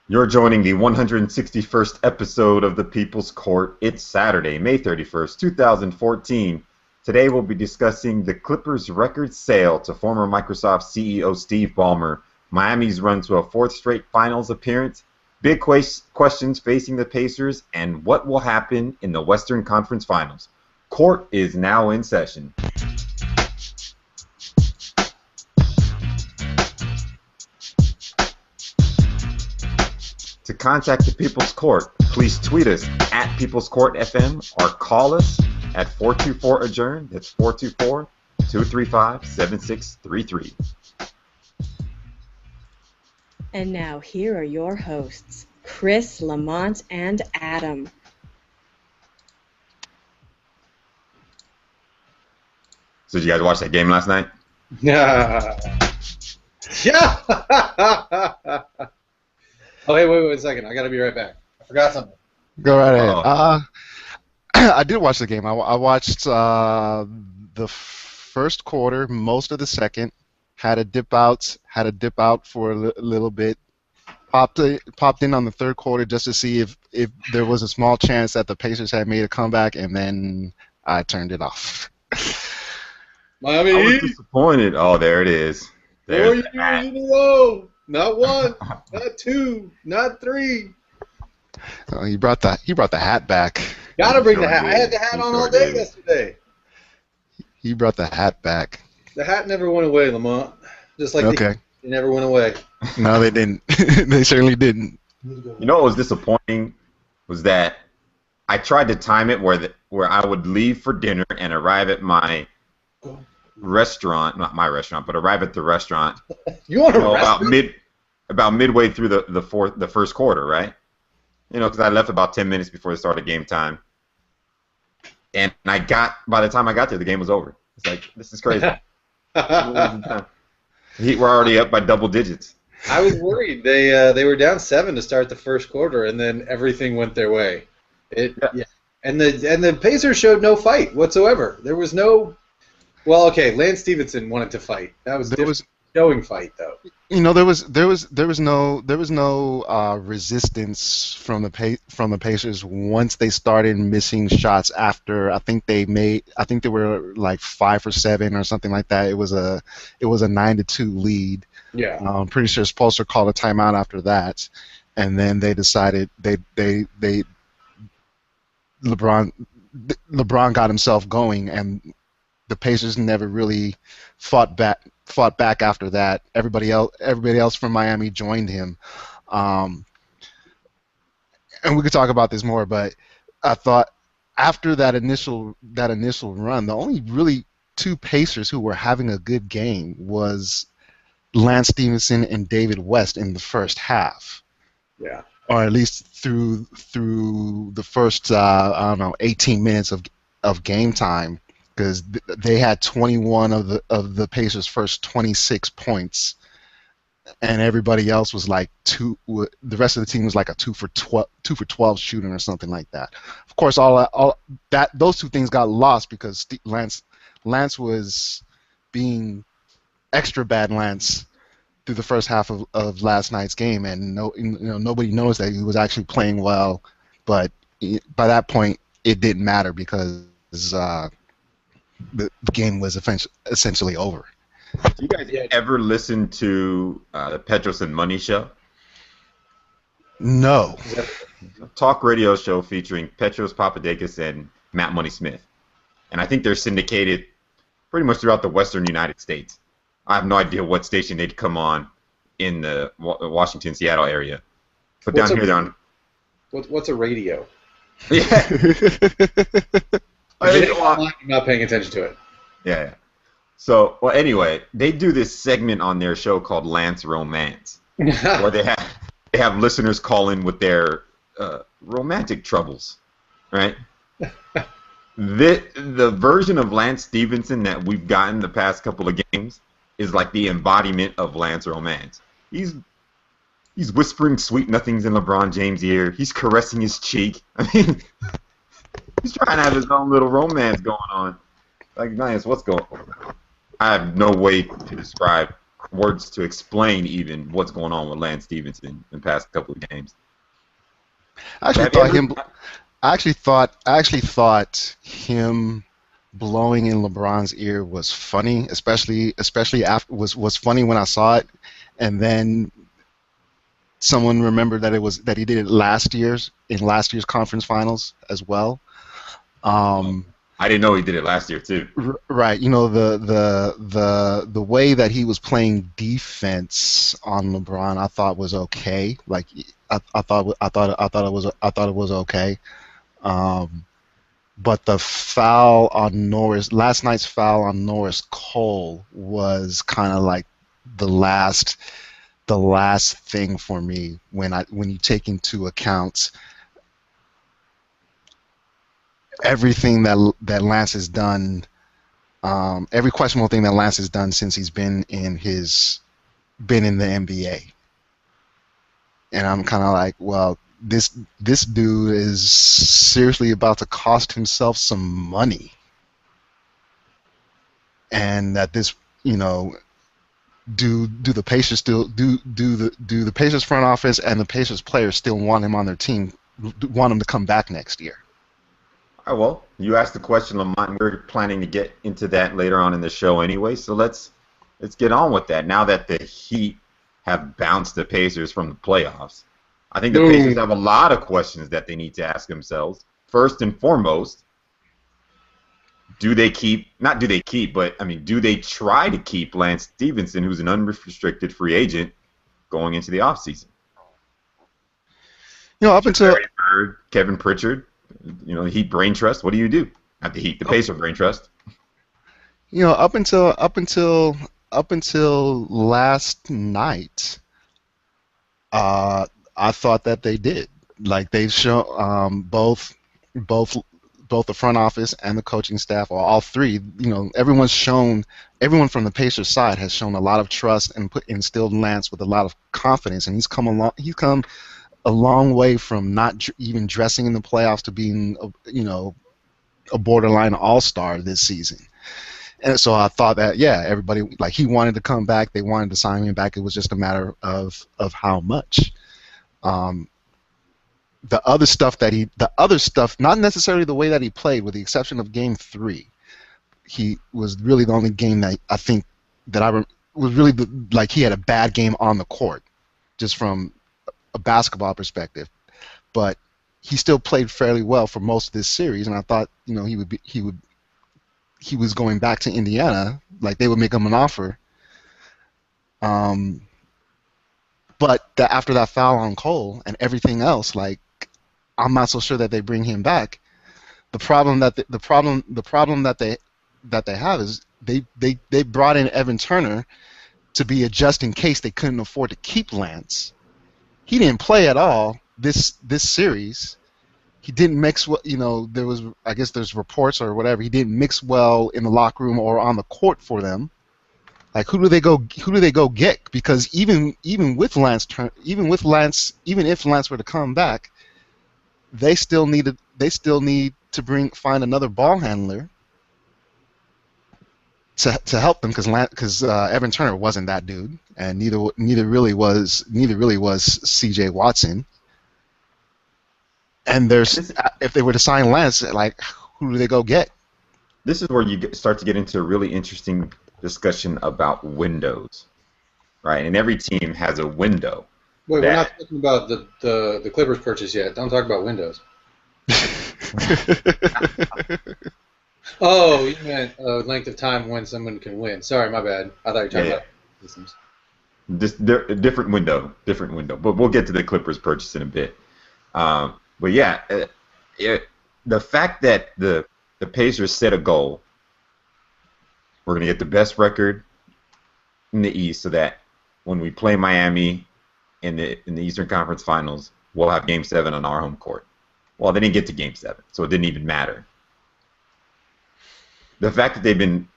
You're joining the 161st episode of the People's Court. It's Saturday, May 31st, 2014. Today we'll be discussing the Clippers' record sale to former Microsoft CEO Steve Ballmer, Miami's run to a fourth straight finals appearance, big questions facing the Pacers, and what will happen in the Western Conference Finals. Court is now in session. To contact the People's Court, please tweet us at People's Court FM or call us at 424-ADJOURN. That's 424-235-7633. And now here are your hosts, Chris, Lamont, and Adam. So did you guys watch that game last night? Yeah. Oh, hey, wait a second. I got to be right back. I forgot something. Go right ahead. Oh. I did watch the game. I watched the first quarter, most of the second. Had a dip out for a little bit. Popped in on the third quarter just to see if there was a small chance that the Pacers had made a comeback, and then I turned it off. Miami I was Heat. disappointed. Oh, there it is. 4 There's years that. in a row. Not one, not two, not three. He brought the hat back. Gotta bring the Sure hat. I had the did. hat He on sure all day did. yesterday. He brought the hat back. The hat never went away, Lamont. Just like Okay. it never went away. No, they didn't. They certainly didn't. You know what was disappointing was that I tried to time it where I would leave for dinner and arrive at my restaurant, not my restaurant, but arrive at the restaurant You want to about midway through the first quarter, right? You know, because I left about 10 minutes before the start of game time, and by the time I got there, the game was over. It's like, this is crazy. The Heat were already up by double digits. I was worried. They were down 7 to start the first quarter, and then everything went their way. Yeah. And the Pacers showed no fight whatsoever. There was no. Well, okay, Lance Stevenson wanted to fight. That was different. Showing fight though. You know, there was no resistance from the Pacers once they started missing shots after I think they were like 5 for 7 or something like that. It was a 9-2 lead. Yeah. I'm pretty sure Spolster called a timeout after that, and then they decided LeBron got himself going, and the Pacers never really fought back after that. Everybody else from Miami joined him, and we could talk about this more. But I thought after that initial run, the only really two Pacers who were having a good game was Lance Stevenson and David West in the first half. Yeah. Or at least through the first 18 minutes of game time, because they had 21 of the Pacers' first 26 points, and everybody else was like the rest of the team was like a 2 for 12 shooting or something like that. Of course, those two things got lost because Lance was being extra bad Lance through the first half of last night's game, and nobody knows that he was actually playing well. But by that point, it didn't matter because the game was essentially over. Do you guys ever listen to the Petros and Money show? No. A talk radio show featuring Petros Papadakis and Matt Money Smith. And I think they're syndicated pretty much throughout the western United States. I have no idea what station they'd come on in the Washington, Seattle area. But What's down here, they're on. What's a radio? Yeah. I'm not paying attention to it. Yeah. So, well, anyway, they do this segment on their show called Lance Romance, where they have listeners call in with their romantic troubles, right? The version of Lance Stevenson that we've gotten the past couple of games is like the embodiment of Lance Romance. He's whispering sweet nothings in LeBron James' ear. He's caressing his cheek. I mean, he's trying to have his own little romance going on. Like, Lance, what's going on? I have no way to describe words to explain even what's going on with Lance Stevenson in the past couple of games. I actually Have you thought ever? him. I actually thought him blowing in LeBron's ear was funny, especially after was funny when I saw it, and then someone remembered that he did it last year's conference finals as well. Um, I didn't know he did it last year too. right, you know the way that he was playing defense on LeBron, I thought was okay. Like I thought it was okay. Um, But the foul on Norris, last night's foul on Norris Cole was kind of like the last thing for me when you take into account everything that Lance has done, every questionable thing that Lance has done since he's been in the NBA, and I'm kind of like, well, this dude is seriously about to cost himself some money, and that this, you know, do the Pacers still do the Pacers front office and the Pacers players still want him on their team, want him to come back next year? All right, well, you asked the question, Lamont. We're planning to get into that later on in the show anyway, so let's get on with that. Now that the Heat have bounced the Pacers from the playoffs, I think the Pacers have a lot of questions that they need to ask themselves. First and foremost, do they keep, not do they keep, but I mean, do they try to keep Lance Stevenson, who's an unrestricted free agent, going into the offseason? You know, up until Larry Bird, Kevin Pritchard, you know, the Heat brain trust. What do you do? Not the Heat, the Pacer brain trust. you know up until last night, I thought that they did. Like they've shown both both the front office and the coaching staff, or all three. You know, everyone from the Pacers side has shown a lot of trust and instilled Lance with a lot of confidence, and he's come a long way from not even dressing in the playoffs to being a borderline all-star this season. And so I thought that, yeah, everybody, like, he wanted to come back, they wanted to sign him back. It was just a matter of how much. Um, the other stuff, not necessarily the way that he played, with the exception of Game 3. He was really the only game that I think that was really like he had a bad game on the court, just from a basketball perspective. But he still played fairly well for most of this series, and I thought, you know, he was going back to Indiana, like they would make him an offer. But after that foul on Cole and everything else, like, I'm not so sure that they bring him back. The problem that they have is they brought in Evan Turner to be a just in case they couldn't afford to keep Lance. He didn't play at all this series. He didn't mix well. You know, I guess there's reports or whatever. He didn't mix well in the locker room or on the court for them. Like, who do they go get? Because even if Lance were to come back, they still need to find another ball handler to help them, because Evan Turner wasn't that dude, and neither really was C.J. Watson. And if they were to sign Lance, like, who do they go get? This is where you start to get into a really interesting discussion about windows, right? And every team has a window. Wait, we're not talking about the Clippers purchase yet. Don't talk about windows. Oh, you meant length of time when someone can win. Sorry, my bad. I thought you were talking about systems. Different window. But we'll get to the Clippers purchase in a bit. But yeah, the fact that the Pacers set a goal, we're going to get the best record in the East, so that when we play Miami in the Eastern Conference Finals, we'll have Game 7 on our home court. Well, they didn't get to Game 7, so it didn't even matter. The fact that they've been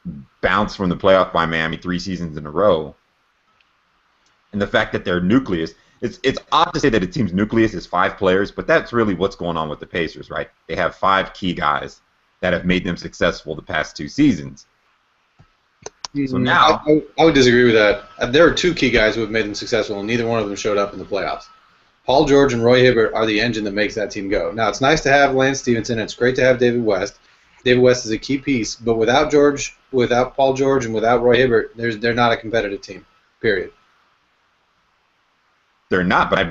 bounced from the playoff by Miami 3 seasons in a row, and the fact that their nucleus, it's odd to say that a team's nucleus is 5 players, but that's really what's going on with the Pacers, right? They have 5 key guys that have made them successful the past 2 seasons. So now, I would disagree with that. There are two key guys who have made them successful, and neither one of them showed up in the playoffs. Paul George and Roy Hibbert are the engine that makes that team go. Now, it's nice to have Lance Stevenson, and it's great to have David West. David West is a key piece, but without George, without Paul George, and without Roy Hibbert, they're not a competitive team, period. they're not, but I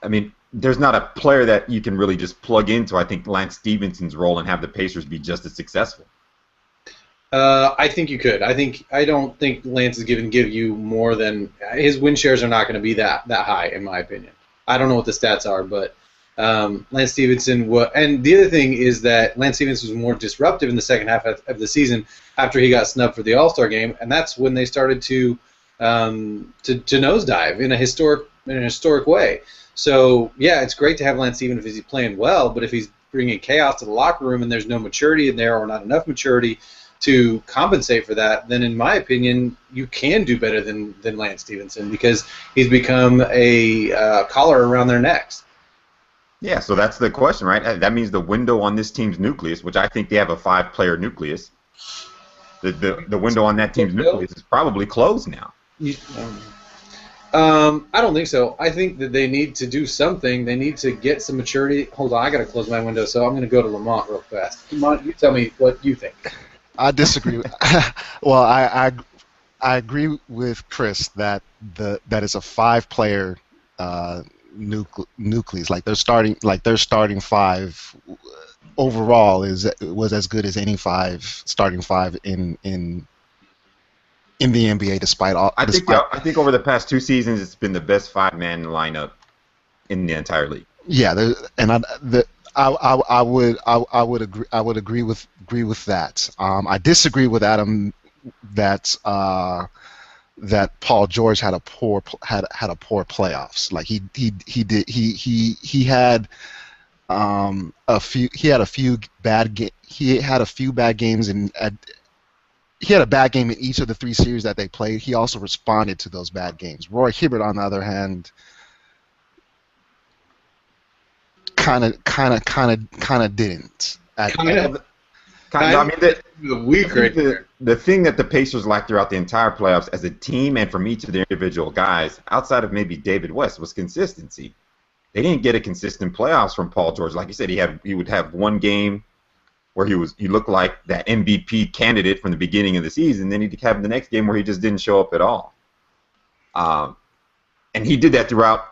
mean, there's not a player that you can really just plug into, I think, Lance Stevenson's role and have the Pacers be just as successful. I think you could. I don't think Lance is going to give you more than his win shares are not going to be that high, in my opinion. I don't know what the stats are, but Lance Stevenson and the other thing is that Lance Stevenson was more disruptive in the second half of the season after he got snubbed for the All-Star game, and that's when they started to nosedive in a historic way. So yeah, it's great to have Lance Stevenson if he's playing well, but if he's bringing chaos to the locker room and there's no maturity in there or not enough maturity to compensate for that, then in my opinion, you can do better than Lance Stevenson because he's become a collar around their necks. Yeah, so that's the question, right? That means the window on this team's nucleus, which I think they have a 5-player nucleus, the window on that team's nucleus is probably closed now. I don't think so. I think that they need to do something. They need to get some maturity. Hold on, I got to close my window, so I'm going to go to Lamont real fast. Lamont, you tell me what you think. I disagree. Well, I agree with Chris that it's a 5-player nucleus. Like their starting 5 overall was as good as any starting 5 in the NBA, despite all. I think over the past 2 seasons, it's been the best 5-man lineup in the entire league. Yeah, I would agree with that. I disagree with Adam that Paul George had a poor playoffs. Like he had a few bad games and he had a bad game in each of the 3 series that they played. He also responded to those bad games. Roy Hibbert, on the other hand, kind of didn't. I mean, the thing that the Pacers lacked throughout the entire playoffs as a team and from each of their individual guys, outside of maybe David West, was consistency. They didn't get a consistent playoffs from Paul George. Like you said, he would have one game where he looked like that MVP candidate from the beginning of the season. Then he'd have the next game where he just didn't show up at all. And he did that throughout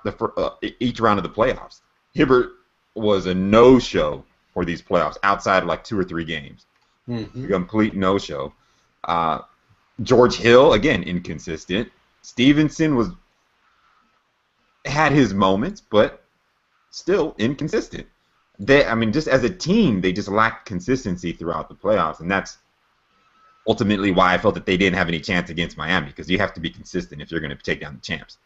each round of the playoffs. Hibbert was a no-show for these playoffs outside of like 2 or 3 games. Mm-hmm. A complete no-show. George Hill, again, inconsistent. Stevenson had his moments, but still inconsistent. Just as a team, they just lacked consistency throughout the playoffs, and that's ultimately why I felt that they didn't have any chance against Miami, because you have to be consistent if you're going to take down the champs.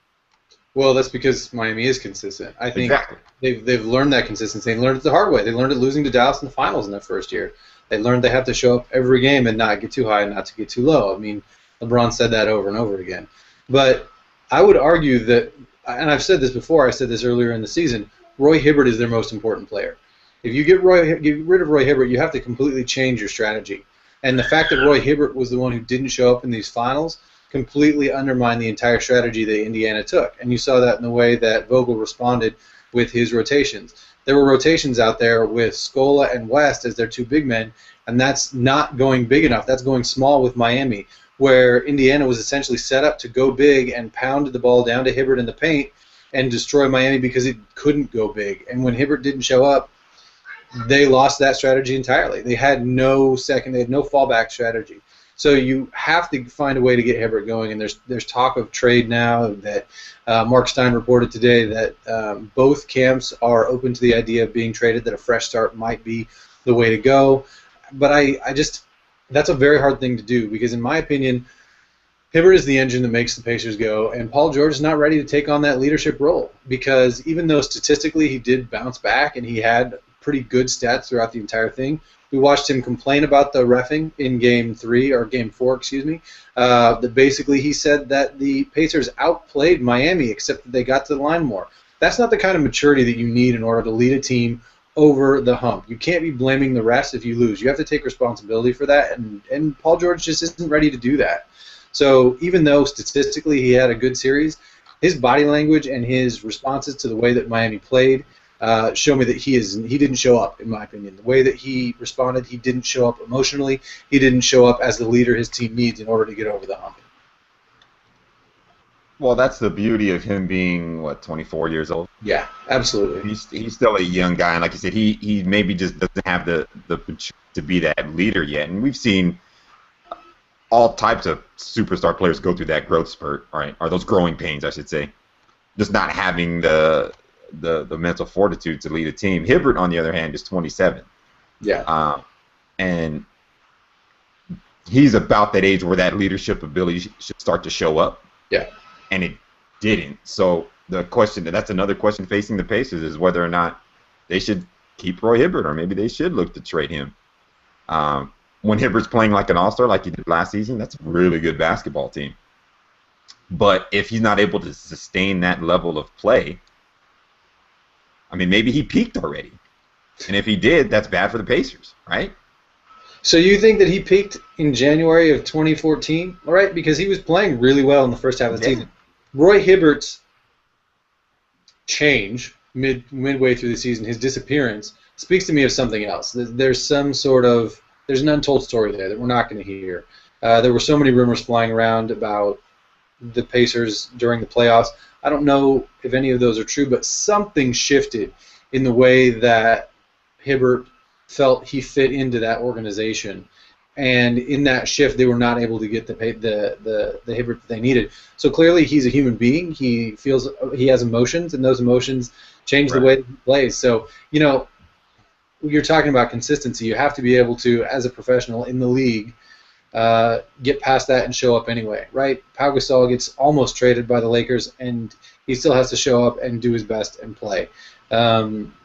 Well, that's because Miami is consistent. I think exactly. They've learned that consistency. They learned it the hard way. They learned it losing to Dallas in the finals in their first year. They learned they have to show up every game and not get too high and not to get too low. I mean, LeBron said that over and over again. But I would argue that, and I've said this before, I said this earlier in the season, Roy Hibbert is their most important player. If you get rid of Roy Hibbert, you have to completely change your strategy. And the fact that Roy Hibbert was the one who didn't show up in these finals completely undermined the entire strategy that Indiana took. And you saw that in the way that Vogel responded with his rotations. There were rotations out there with Scola and West as their 2 big men, and that's not going big enough. That's going small with Miami, where Indiana was essentially set up to go big and pounded the ball down to Hibbert in the paint and destroy Miami because it couldn't go big. And when Hibbert didn't show up, they lost that strategy entirely. They had no fallback strategy. So you have to find a way to get Hibbert going, and there's talk of trade now that Mark Stein reported today that both camps are open to the idea of being traded, that a fresh start might be the way to go. But that's a very hard thing to do because, in my opinion, Hibbert is the engine that makes the Pacers go, and Paul George is not ready to take on that leadership role because even though statistically he did bounce back and he had pretty good stats throughout the entire thing, we watched him complain about the reffing in Game 4, excuse me. That basically he said that the Pacers outplayed Miami, except that they got to the line more. That's not the kind of maturity that you need in order to lead a team over the hump. You can't be blaming the refs if you lose. You have to take responsibility for that, and Paul George just isn't ready to do that. So even though statistically he had a good series, his body language and his responses to the way that Miami played show me that he didn't show up, in my opinion. The way that he responded, he didn't show up emotionally. He didn't show up as the leader his team needs in order to get over the hump. Well, that's the beauty of him being, 24 years old? Yeah, absolutely. He's still a young guy, and like you said, he maybe just doesn't have the to be that leader yet. And we've seen all types of superstar players go through that growth spurt, right? Or those growing pains, I should say. Just not having the mental fortitude to lead a team. Hibbert, on the other hand, is 27. Yeah. And he's about that age where that leadership ability should start to show up. Yeah. And it didn't. So that's another question facing the Pacers, is whether or not they should keep Roy Hibbert, or maybe they should look to trade him. When Hibbert's playing like an all-star like he did last season, that's a really good basketball team. But if he's not able to sustain that level of play, I mean, maybe he peaked already. And if he did, that's bad for the Pacers, right? So you think that he peaked in January of 2014, all right? Because he was playing really well in the first half of the season. Roy Hibbert's change midway through the season, his disappearance, speaks to me of something else. There's an untold story there that we're not going to hear. There were so many rumors flying around about the Pacers during the playoffs. I don't know if any of those are true, but something shifted in the way that Hibbert felt he fit into that organization. And in that shift, they were not able to get the Hibbert that they needed. So clearly, he's a human being. He feels he has emotions, and those emotions change the way that he plays. So, you're talking about consistency. You have to be able to, as a professional in the league, get past that and show up anyway, right? Pau Gasol gets almost traded by the Lakers, and he still has to show up and do his best and play.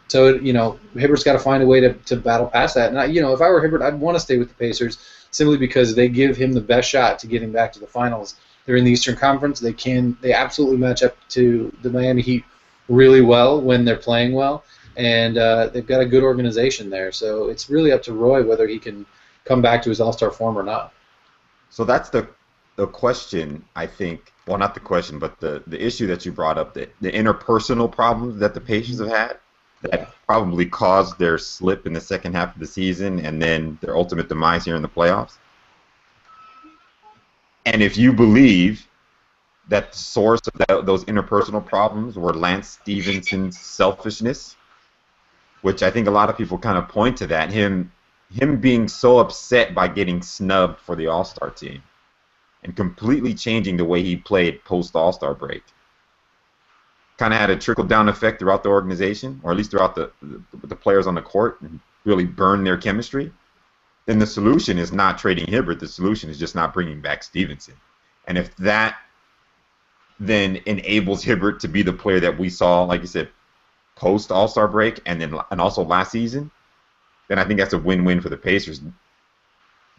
So, Hibbert's got to find a way to battle past that. And, if I were Hibbert, I'd want to stay with the Pacers simply because they give him the best shot to getting back to the finals. They're in the Eastern Conference. They absolutely match up to the Miami Heat really well when they're playing well. And they've got a good organization there. So it's really up to Roy whether he can come back to his all-star form or not. So that's the question, I think. Well, not the question, but the issue that you brought up, the interpersonal problems that the Pacers have had that probably caused their slip in the second half of the season and then their ultimate demise here in the playoffs. And if you believe that the source of those interpersonal problems were Lance Stephenson's selfishness, which I think a lot of people kind of point to that, him being so upset by getting snubbed for the All-Star team and completely changing the way he played post-All-Star break. Kind of had a trickle-down effect throughout the organization, or at least throughout the players on the court, and really burned their chemistry. Then the solution is not trading Hibbert. The solution is just not bringing back Stevenson. And if that then enables Hibbert to be the player that we saw, like you said, post All-Star break and also last season, then I think that's a win-win for the Pacers.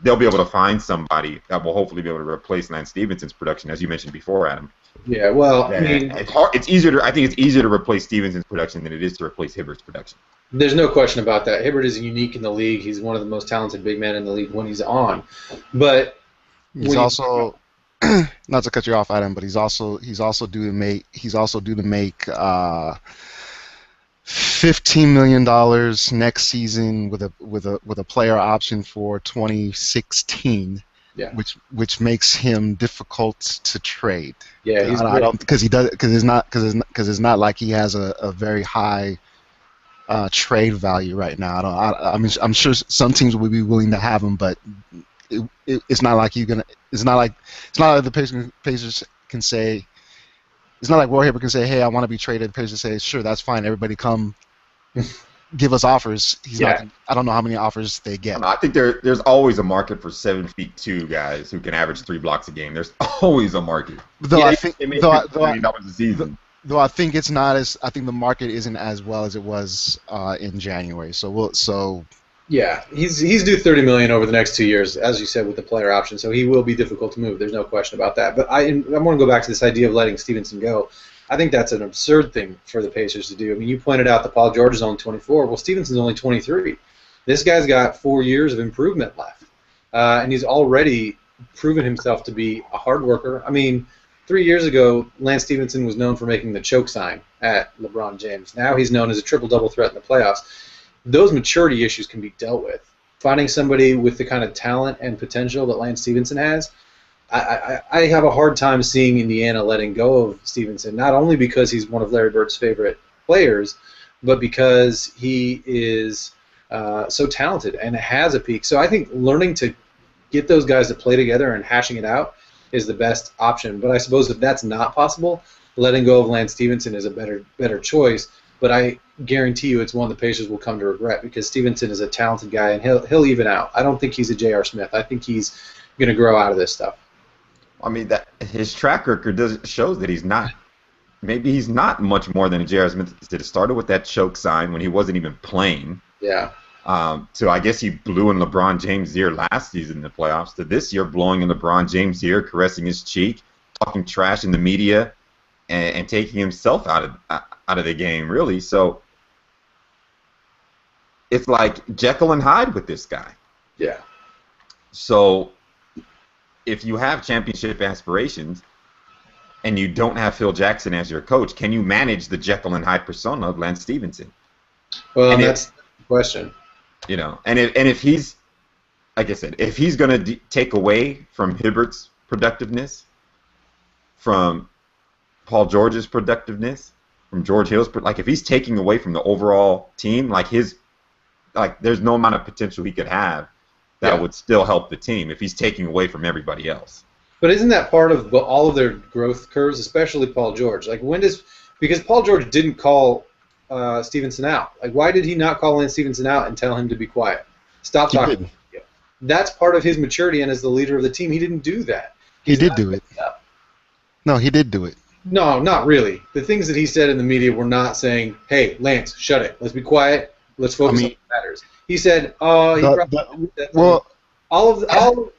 They'll be able to find somebody that will hopefully be able to replace Lance Stevenson's production, as you mentioned before, Adam. Yeah, well, I mean, it's hard. It's easier to. I think it's easier to replace Stevenson's production than it is to replace Hibbert's production. There's no question about that. Hibbert is unique in the league. He's one of the most talented big men in the league when he's on. But he's also not to cut you off, Adam, but he's also due to make $15 million next season with a player option for 2016. Yeah. Which makes him difficult to trade. Yeah, I don't because it's not like he has a very high trade value right now. I'm sure some teams will be willing to have him, but it's not like the Pacers can say. It's not like Roy Hibbert can say, "Hey, I want to be traded." The Pacers say, "Sure, that's fine. Everybody come." Give us offers. I don't know how many offers they get. I think there's always a market for 7'2" guys who can average 3 blocks a game. There's always a market. Though I think $1 a season. Though I think it's not as. I think the market isn't as well as it was in January. Yeah, he's due $30 million over the next 2 years, as you said, with the player option. So he will be difficult to move. There's no question about that. But I want to go back to this idea of letting Stevenson go. I think that's an absurd thing for the Pacers to do. I mean, you pointed out that Paul George is only 24. Well, Stevenson's only 23. This guy's got 4 years of improvement left, and he's already proven himself to be a hard worker. I mean, 3 years ago, Lance Stevenson was known for making the choke sign at LeBron James. Now he's known as a triple-double threat in the playoffs. Those maturity issues can be dealt with. Finding somebody with the kind of talent and potential that Lance Stevenson has, I have a hard time seeing Indiana letting go of Stevenson, not only because he's one of Larry Bird's favorite players, but because he is so talented and has a peak. So I think learning to get those guys to play together and hashing it out is the best option. But I suppose if that's not possible, letting go of Lance Stevenson is a better choice. But I guarantee you it's one the Pacers will come to regret because Stevenson is a talented guy and he'll even out. I don't think he's a J.R. Smith. I think he's going to grow out of this stuff. I mean, that his track record shows that he's not. Maybe he's not much more than a J.R. Smith. It started with that choke sign when he wasn't even playing. Yeah. So I guess he blew in LeBron James' ear last season in the playoffs. To this year, blowing in LeBron James' ear, caressing his cheek, talking trash in the media, and taking himself out of the game, really. So it's like Jekyll and Hyde with this guy. Yeah. So if you have championship aspirations and you don't have Phil Jackson as your coach, can you manage the Jekyll and Hyde persona of Lance Stevenson? Well, that's the question. You know, and if he's, like I said, if he's going to take away from Hibbert's productiveness, from Paul George's productiveness, from George Hill's, like if he's taking away from the overall team, like there's no amount of potential he could have that would still help the team if he's taking away from everybody else. But isn't that part of all of their growth curves, especially Paul George? Like because Paul George didn't call Stevenson out. Like why did he not call Lance Stevenson out and tell him to be quiet? Stop talking. That's part of his maturity, and as the leader of the team, he didn't do that. He did do it. No, he did do it. No, not really. The things that he said in the media were not saying, "Hey, Lance, shut it. Let's be quiet. Let's focus on what matters." He said, "Oh, all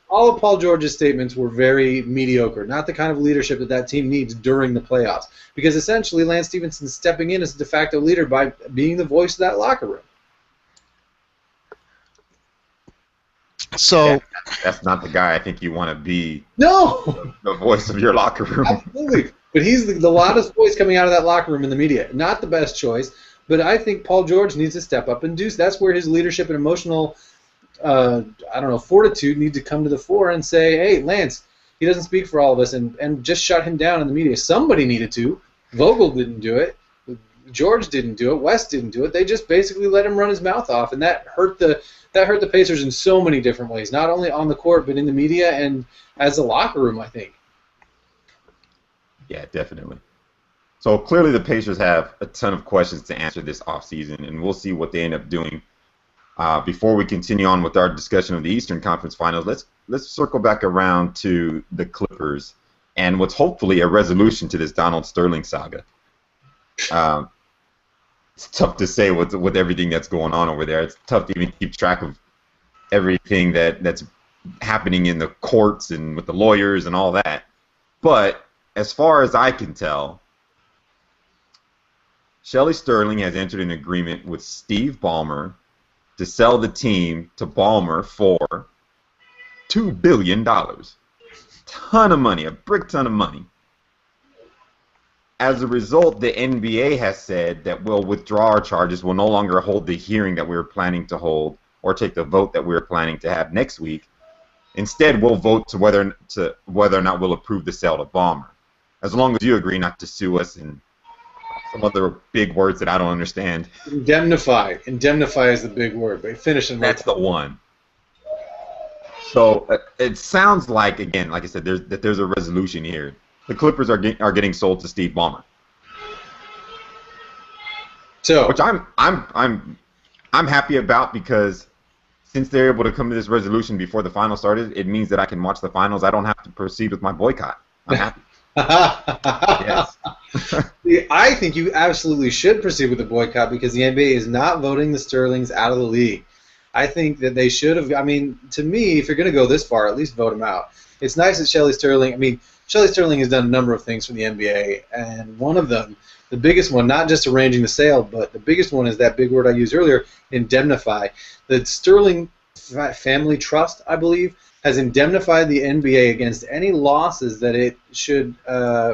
of Paul George's statements were very mediocre. Not the kind of leadership that team needs during the playoffs. Because essentially, Lance Stevenson's stepping in as a de facto leader by being the voice of that locker room." So that's not the guy I think you want to be. No, the voice of your locker room. Absolutely, but he's the loudest voice coming out of that locker room in the media. Not the best choice. But I think Paul George needs to step up and do. That's where his leadership and emotional, fortitude need to come to the fore and say, "Hey, Lance, he doesn't speak for all of us," and just shut him down in the media. Somebody needed to. Vogel didn't do it. George didn't do it. West didn't do it. They just basically let him run his mouth off, and that hurt the Pacers in so many different ways. Not only on the court, but in the media and as a locker room, I think. Yeah, definitely. So clearly the Pacers have a ton of questions to answer this offseason, and we'll see what they end up doing. Before we continue on with our discussion of the Eastern Conference Finals, let's circle back around to the Clippers and what's hopefully a resolution to this Donald Sterling saga. It's tough to say with everything that's going on over there. It's tough to even keep track of everything that's happening in the courts and with the lawyers and all that. But as far as I can tell, Shelley Sterling has entered an agreement with Steve Ballmer to sell the team to Ballmer for $2 billion. Ton of money, a brick ton of money. As a result, the NBA has said that we'll withdraw our charges, we'll no longer hold the hearing that we were planning to hold or take the vote that we were planning to have next week. Instead, we'll vote to whether or not we'll approve the sale to Ballmer. As long as you agree not to sue us and some other big words that I don't understand. Indemnify. Indemnify is the big word. But finish it. That's the one. So it sounds like, again, like I said, there's a resolution here. The Clippers are getting sold to Steve Ballmer. So, which I'm happy about, because since they're able to come to this resolution before the finals started, it means that I can watch the finals. I don't have to proceed with my boycott. I'm happy. Yes. I think you absolutely should proceed with the boycott because the NBA is not voting the Sterlings out of the league. I think that they should have. I mean, to me, if you're going to go this far, at least vote them out. It's nice that Shelley Sterling. I mean, Shelley Sterling has done a number of things for the NBA, and one of them, the biggest one, not just arranging the sale, but the biggest one is that big word I used earlier, indemnify. The Sterling Family Trust, I believe, has indemnified the NBA against any losses that it should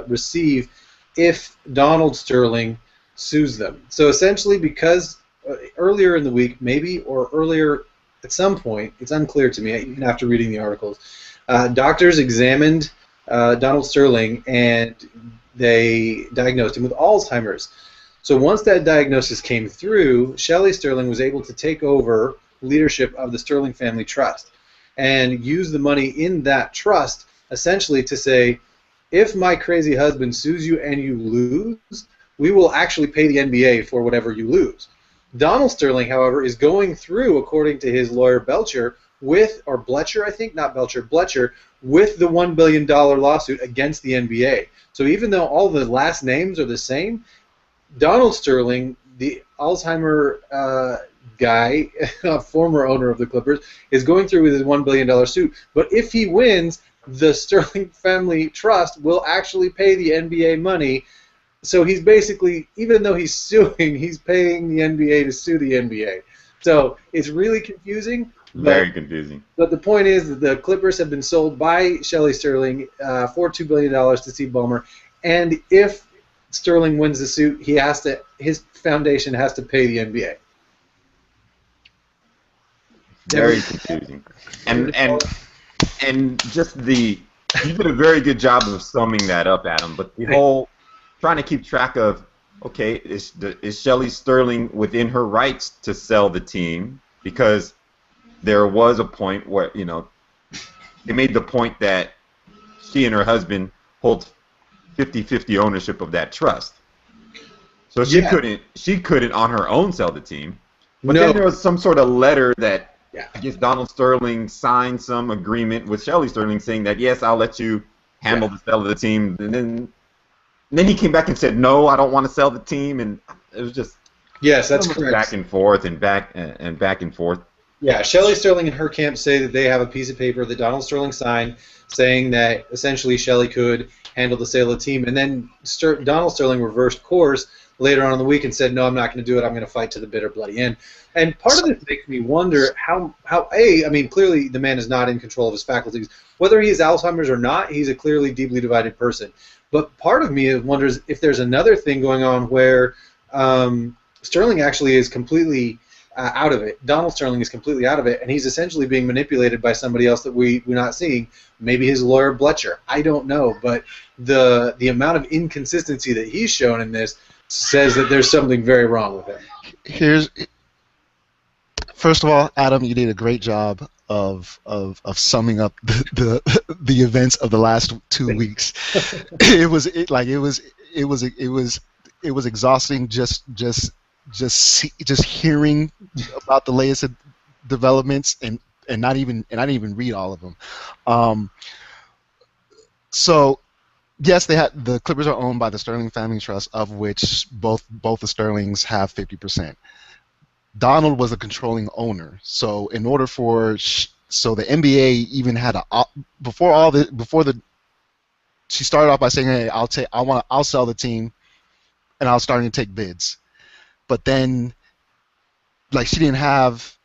receive if Donald Sterling sues them. So essentially, because earlier in the week, maybe, or earlier at some point, it's unclear to me, even after reading the articles, doctors examined Donald Sterling and they diagnosed him with Alzheimer's. So once that diagnosis came through, Shelley Sterling was able to take over leadership of the Sterling Family Trust and use the money in that trust essentially to say, if my crazy husband sues you and you lose, we will actually pay the NBA for whatever you lose. Donald Sterling, however, is going through, according to his lawyer Belcher, or Bletcher, I think, not Belcher, Bletcher, with the $1 billion lawsuit against the NBA. So even though all the last names are the same, Donald Sterling, the Alzheimer guy, former owner of the Clippers, is going through with his $1 billion suit. But if he wins, the Sterling Family Trust will actually pay the NBA money. So he's basically, even though he's suing, he's paying the NBA to sue the NBA. So it's really confusing. Very confusing. But the point is that the Clippers have been sold by Shelley Sterling for $2 billion to Steve Ballmer. And if Sterling wins the suit, his foundation has to pay the NBA. Very confusing. And just you did a very good job of summing that up, Adam. But the whole trying to keep track of, okay, is Shelley Sterling within her rights to sell the team? Because there was a point where, they made the point that she and her husband hold 50-50 ownership of that trust. So she couldn't on her own sell the team. But then there was some sort of letter that I guess Donald Sterling signed some agreement with Shelley Sterling saying that, yes, I'll let you handle the sale of the team. And then he came back and said, no, I don't want to sell the team. And it was just that's correct. Back and forth and back and forth. Yeah, Shelley Sterling and her camp say that they have a piece of paper that Donald Sterling signed saying that essentially Shelley could handle the sale of the team. And then Donald Sterling reversed course later on in the week and said, no, I'm not going to do it. I'm going to fight to the bitter, bloody end. And part of this makes me wonder how clearly the man is not in control of his faculties. Whether he has Alzheimer's or not, he's a clearly deeply divided person. But part of me wonders if there's another thing going on where Sterling actually is completely out of it. Donald Sterling is completely out of it, and he's essentially being manipulated by somebody else that we're not seeing. Maybe his lawyer Bletcher. I don't know, but the amount of inconsistency that he's shown in this says that there's something very wrong with him. First of all, Adam, you did a great job of summing up the events of the last 2 weeks. It was exhausting just hearing about the latest developments and I didn't even read all of them. So yes, the Clippers are owned by the Sterling Family Trust, of which both the Sterlings have 50%. Donald was a controlling owner, so in order for the NBA even had she started off by saying, hey, I'll sell the team, and I was starting to take bids. But then, she didn't have,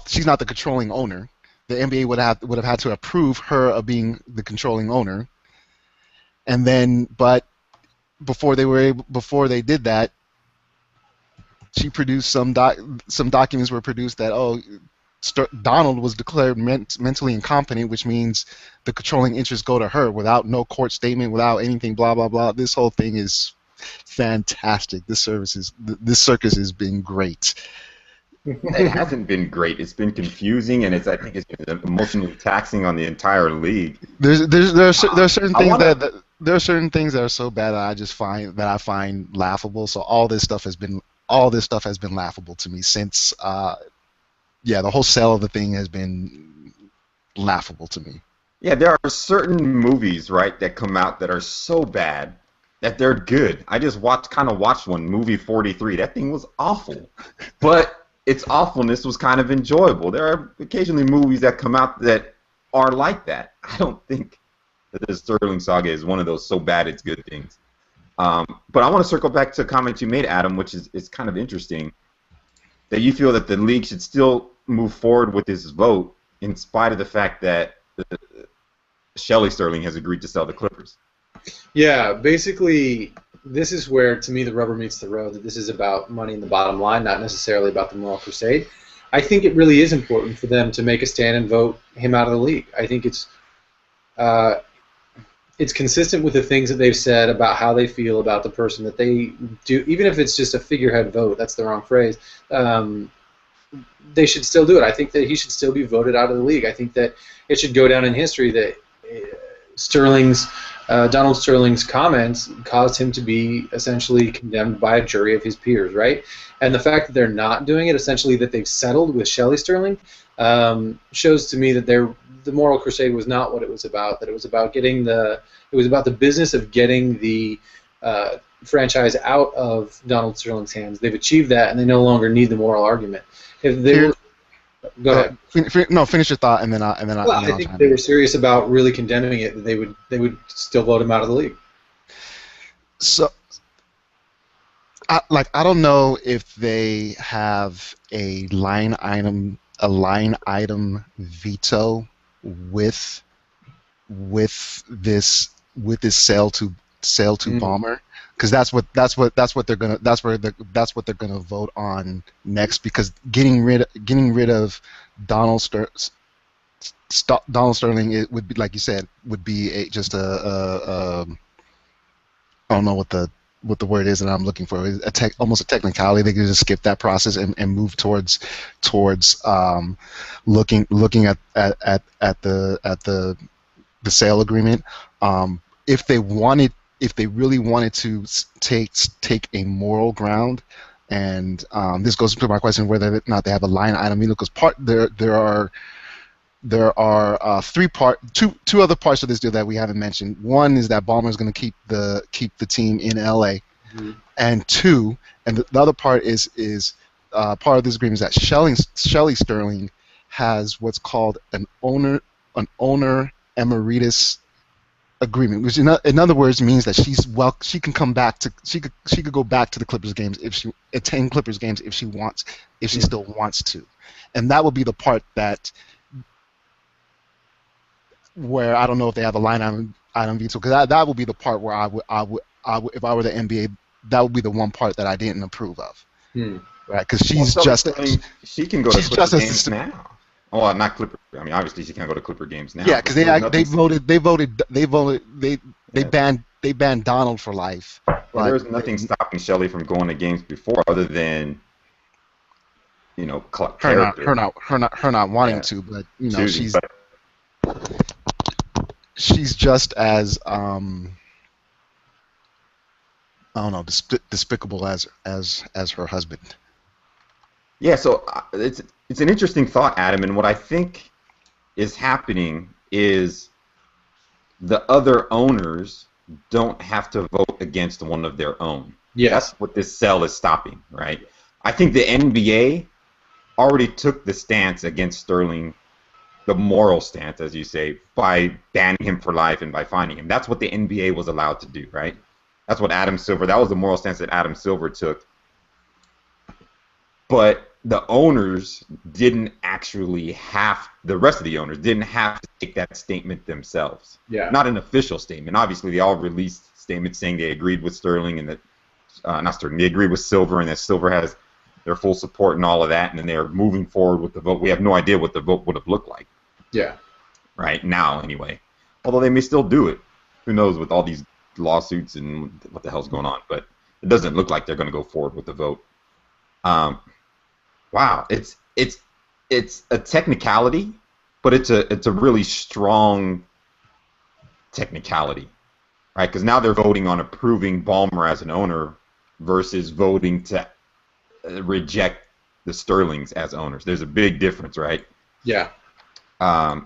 she's not the controlling owner. The NBA would have had to approve her of being the controlling owner. And then, but before they did that, she produced some documents were produced that Donald was declared mentally incompetent, which means the controlling interests go to her without no court statement, without anything, blah blah blah. This whole thing is fantastic. This circus has been great. It hasn't been great. It's been confusing, and I think it's been emotionally taxing on the entire league. There are certain things there are certain things that are so bad that I find laughable. So all this stuff has been laughable to me since the whole sale of the thing has been laughable to me. Yeah, there are certain movies, right, that come out that are so bad that they're good. I just watched one, movie 43. That thing was awful. But its awfulness was kind of enjoyable. There are occasionally movies that come out that are like that. I don't think that the Sterling saga is one of those so bad it's good things. But I want to circle back to a comment you made, Adam, which is kind of interesting, that you feel that the league should still move forward with this vote in spite of the fact that Shelley Sterling has agreed to sell the Clippers. Yeah, basically, this is where, to me, the rubber meets the road, that this is about money in the bottom line, not necessarily about the moral crusade. I think it really is important for them to make a stand and vote him out of the league. I think it's consistent with the things that they've said about how they feel about the person that they do, even if it's just a figurehead vote, that's the wrong phrase, they should still do it. I think that he should still be voted out of the league. I think that it should go down in history that Donald Sterling's comments caused him to be essentially condemned by a jury of his peers, right? And the fact that they're not doing it, essentially that they've settled with Shelley Sterling, shows to me that the moral crusade was not what it was about. That it was about the business of getting the franchise out of Donald Sterling's hands. They've achieved that, and they no longer need the moral argument. If they were, go ahead. Finish your thought, and then I think if they were serious about really condemning it, they would still vote him out of the league. So, I don't know if they have a line item veto with this sale to Ballmer, because that's what they're gonna vote on next, because getting rid of Donald Sterling, it would be, like you said, would be just a I don't know what the word is that I'm looking for. Almost a technicality. They could just skip that process and move towards looking at the sale agreement. If they really wanted to take a moral ground, and this goes to my question whether or not they have a line item, because there are two other parts of this deal that we haven't mentioned. One is that Ballmer is going to keep the team in LA, and the other part is part of this agreement is that Shelley Sterling has what's called an owner emeritus agreement, which in other words means that she can come back to she could go back to the Clippers games if she attend Clippers games if she still wants to, and that will be the part where I don't know if they have a line item veto, because that would be the part where I would if I were the NBA, that would be the one part that I didn't approve of, right? Because she can go to Clipper games now. Oh, not Clipper. I mean, obviously she can't go to Clipper games now. Yeah, because they banned Donald for life. Well, there was nothing stopping Shelley from going to games before, other than her not wanting to, but she's just as I don't know, despicable as her husband. Yeah, so it's an interesting thought, Adam, and what I think is happening is the other owners don't have to vote against one of their own. Yes. That's what this sell is stopping, right? I think the NBA already took the stance against Sterling, the moral stance, as you say, by banning him for life and by fining him. That's what the NBA was allowed to do, right? That was the moral stance that Adam Silver took. But the owners didn't actually the rest of the owners didn't have to take that statement themselves. Yeah. Not an official statement. Obviously, they all released statements saying they agreed with Sterling and that, not Sterling, they agreed with Silver and that Silver has their full support and all of that, and then they're moving forward with the vote. We have no idea what the vote would have looked like. Yeah. Right now, anyway. Although they may still do it. Who knows with all these lawsuits and what the hell's going on. But it doesn't look like they're going to go forward with the vote. Wow, it's a technicality, but it's a really strong technicality, right? Because now they're voting on approving Ballmer as an owner versus voting to reject the Sterlings as owners. There's a big difference, right? Yeah. I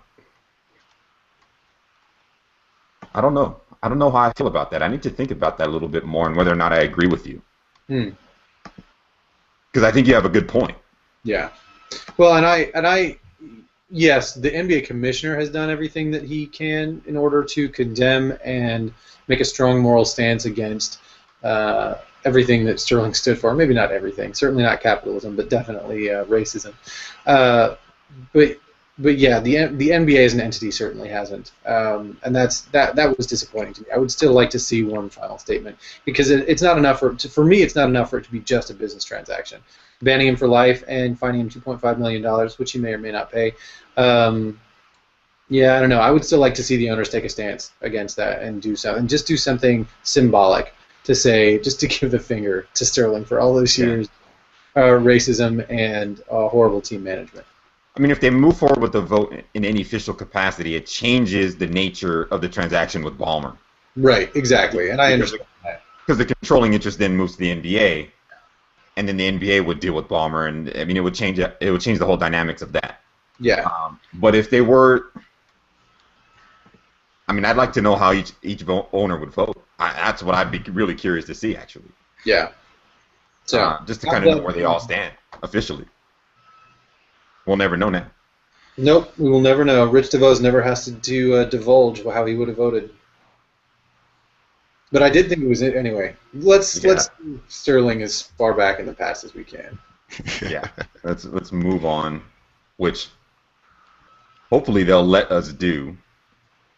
don't know. I don't know how I feel about that. I need to think about that a little bit more and whether or not I agree with you. Because I think you have a good point. Yeah. Well, and I yes, the NBA commissioner has done everything that he can in order to condemn and make a strong moral stance against everything that Sterling stood for. Maybe not everything, certainly not capitalism, but definitely racism. Uh, but but yeah, the NBA as an entity certainly hasn't, and that was disappointing to me. I would still like to see one final statement because it's not enough for me. It's not enough for it to be just a business transaction. Banning him for life and fining him $2.5 million, which he may or may not pay. Yeah, I don't know. I would still like to see the owners take a stance against that and do something, just do something symbolic to say, just to give the finger to Sterling for all those years, racism and horrible team management. I mean, if they move forward with the vote in any official capacity, it changes the nature of the transaction with Ballmer. Right, exactly, and I understand that. Because the controlling interest then moves to the NBA, and then the NBA would deal with Ballmer, and I mean, it would change the whole dynamics of that. Yeah. But if they were, I mean, I'd like to know how each owner would vote. That's what I'd be really curious to see, actually. Yeah. So just to kind of know where they all stand officially. We'll never know now. Nope, we will never know. Rich DeVos never has to divulge how he would have voted. But I did think it was it anyway. Let's Sterling as far back in the past as we can. Yeah, let's move on, which hopefully they'll let us do.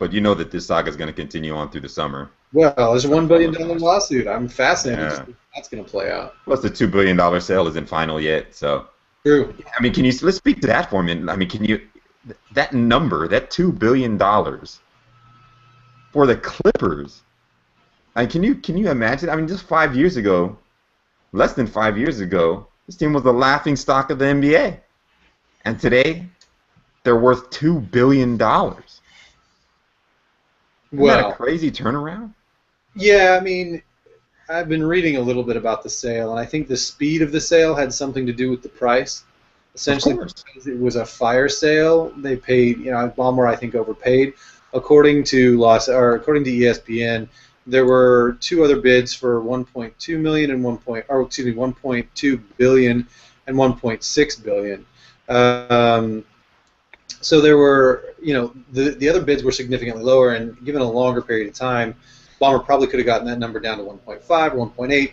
But you know that this saga is going to continue on through the summer. Well, there's a $1 billion lawsuit. I'm fascinated to see how that's going to play out. Plus, the $2 billion sale isn't final yet, so. True. I mean, let's speak to that for a minute. I mean, that number, that $2 billion for the Clippers? I mean, can you imagine? I mean, just 5 years ago, less than 5 years ago, this team was the laughing stock of the NBA, and today they're worth $2 billion. Isn't that a crazy turnaround? Yeah, I mean, I've been reading a little bit about the sale, and I think the speed of the sale had something to do with the price. Essentially, because it was a fire sale, they paid. Ballmer, I think, overpaid. According to ESPN, there were two other bids for 1.2 million and 1.2 billion and 1.6 billion. So there were, the other bids were significantly lower, and given a longer period of time, Ballmer probably could have gotten that number down to 1.5 or 1.8,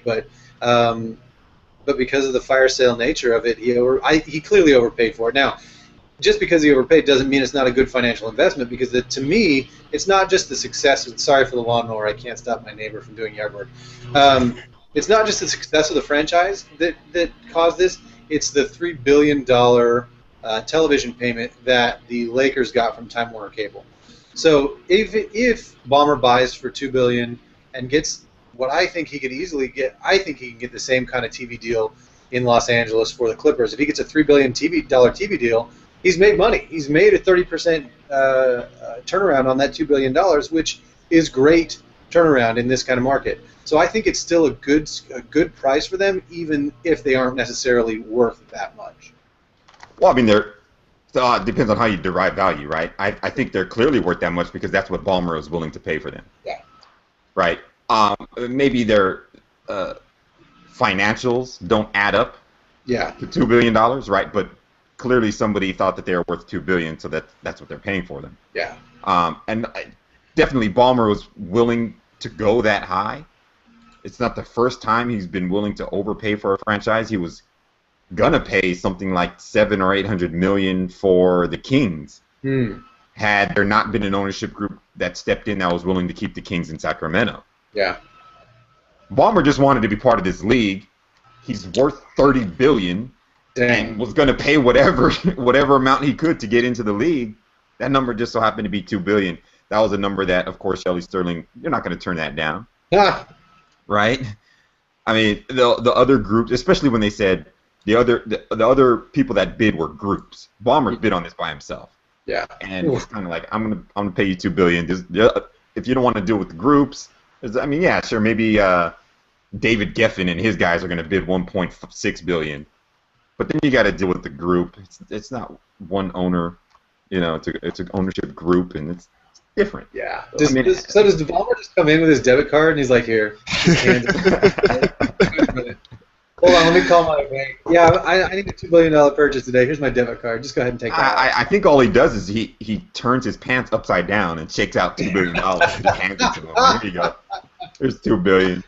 but because of the fire sale nature of it, he clearly overpaid for it. Now, just because he overpaid doesn't mean it's not a good financial investment, because to me, it's not just the success. Sorry for the lawnmower. I can't stop my neighbor from doing yard work. It's not just the success of the franchise that caused this. It's the $3 billion television payment that the Lakers got from Time Warner Cable. So if Ballmer buys for $2 billion and gets what I think he could easily get, I think he can get the same kind of TV deal in Los Angeles for the Clippers. If he gets a $3 billion TV deal, he's made money. He's made a 30% turnaround on that $2 billion, which is great turnaround in this kind of market. So I think it's still a good price for them, even if they aren't necessarily worth that much. Well, I mean, it depends on how you derive value, right? I think they're clearly worth that much because that's what Ballmer is willing to pay for them. Yeah. Right. Maybe their financials don't add up. Yeah. To $2 billion, right? But clearly somebody thought that they were worth $2 billion, so that's what they're paying for them. Yeah. And definitely Ballmer was willing to go that high. It's not the first time he's been willing to overpay for a franchise. He was gonna pay something like $700 or $800 million for the Kings. Had there not been an ownership group that stepped in that was willing to keep the Kings in Sacramento. Yeah. Ballmer just wanted to be part of this league. He's worth $30 billion. Dang. And was going to pay whatever amount he could to get into the league. That number just so happened to be $2 billion. That was a number that, of course, Shelley Sterling, you're not going to turn that down. Right? I mean, the other groups, especially when they said the other people that bid were groups. Ballmer bid on this by himself. Yeah. And it's kind of like, I'm gonna pay you $2 billion. If you don't want to deal with the groups, I mean, yeah, sure, maybe David Geffen and his guys are going to bid $1.6 billion. But then you got to deal with the group. It's not one owner, it's an ownership group, and it's different. Yeah. Does Ballmer just come in with his debit card and he's like, here? Hold on, let me call my bank. Yeah, I need a $2 billion purchase today. Here's my debit card. Just go ahead and take that out. I think all he does is he turns his pants upside down and shakes out $2 billion and just hands it to him. Here you go. Here's $2 billion.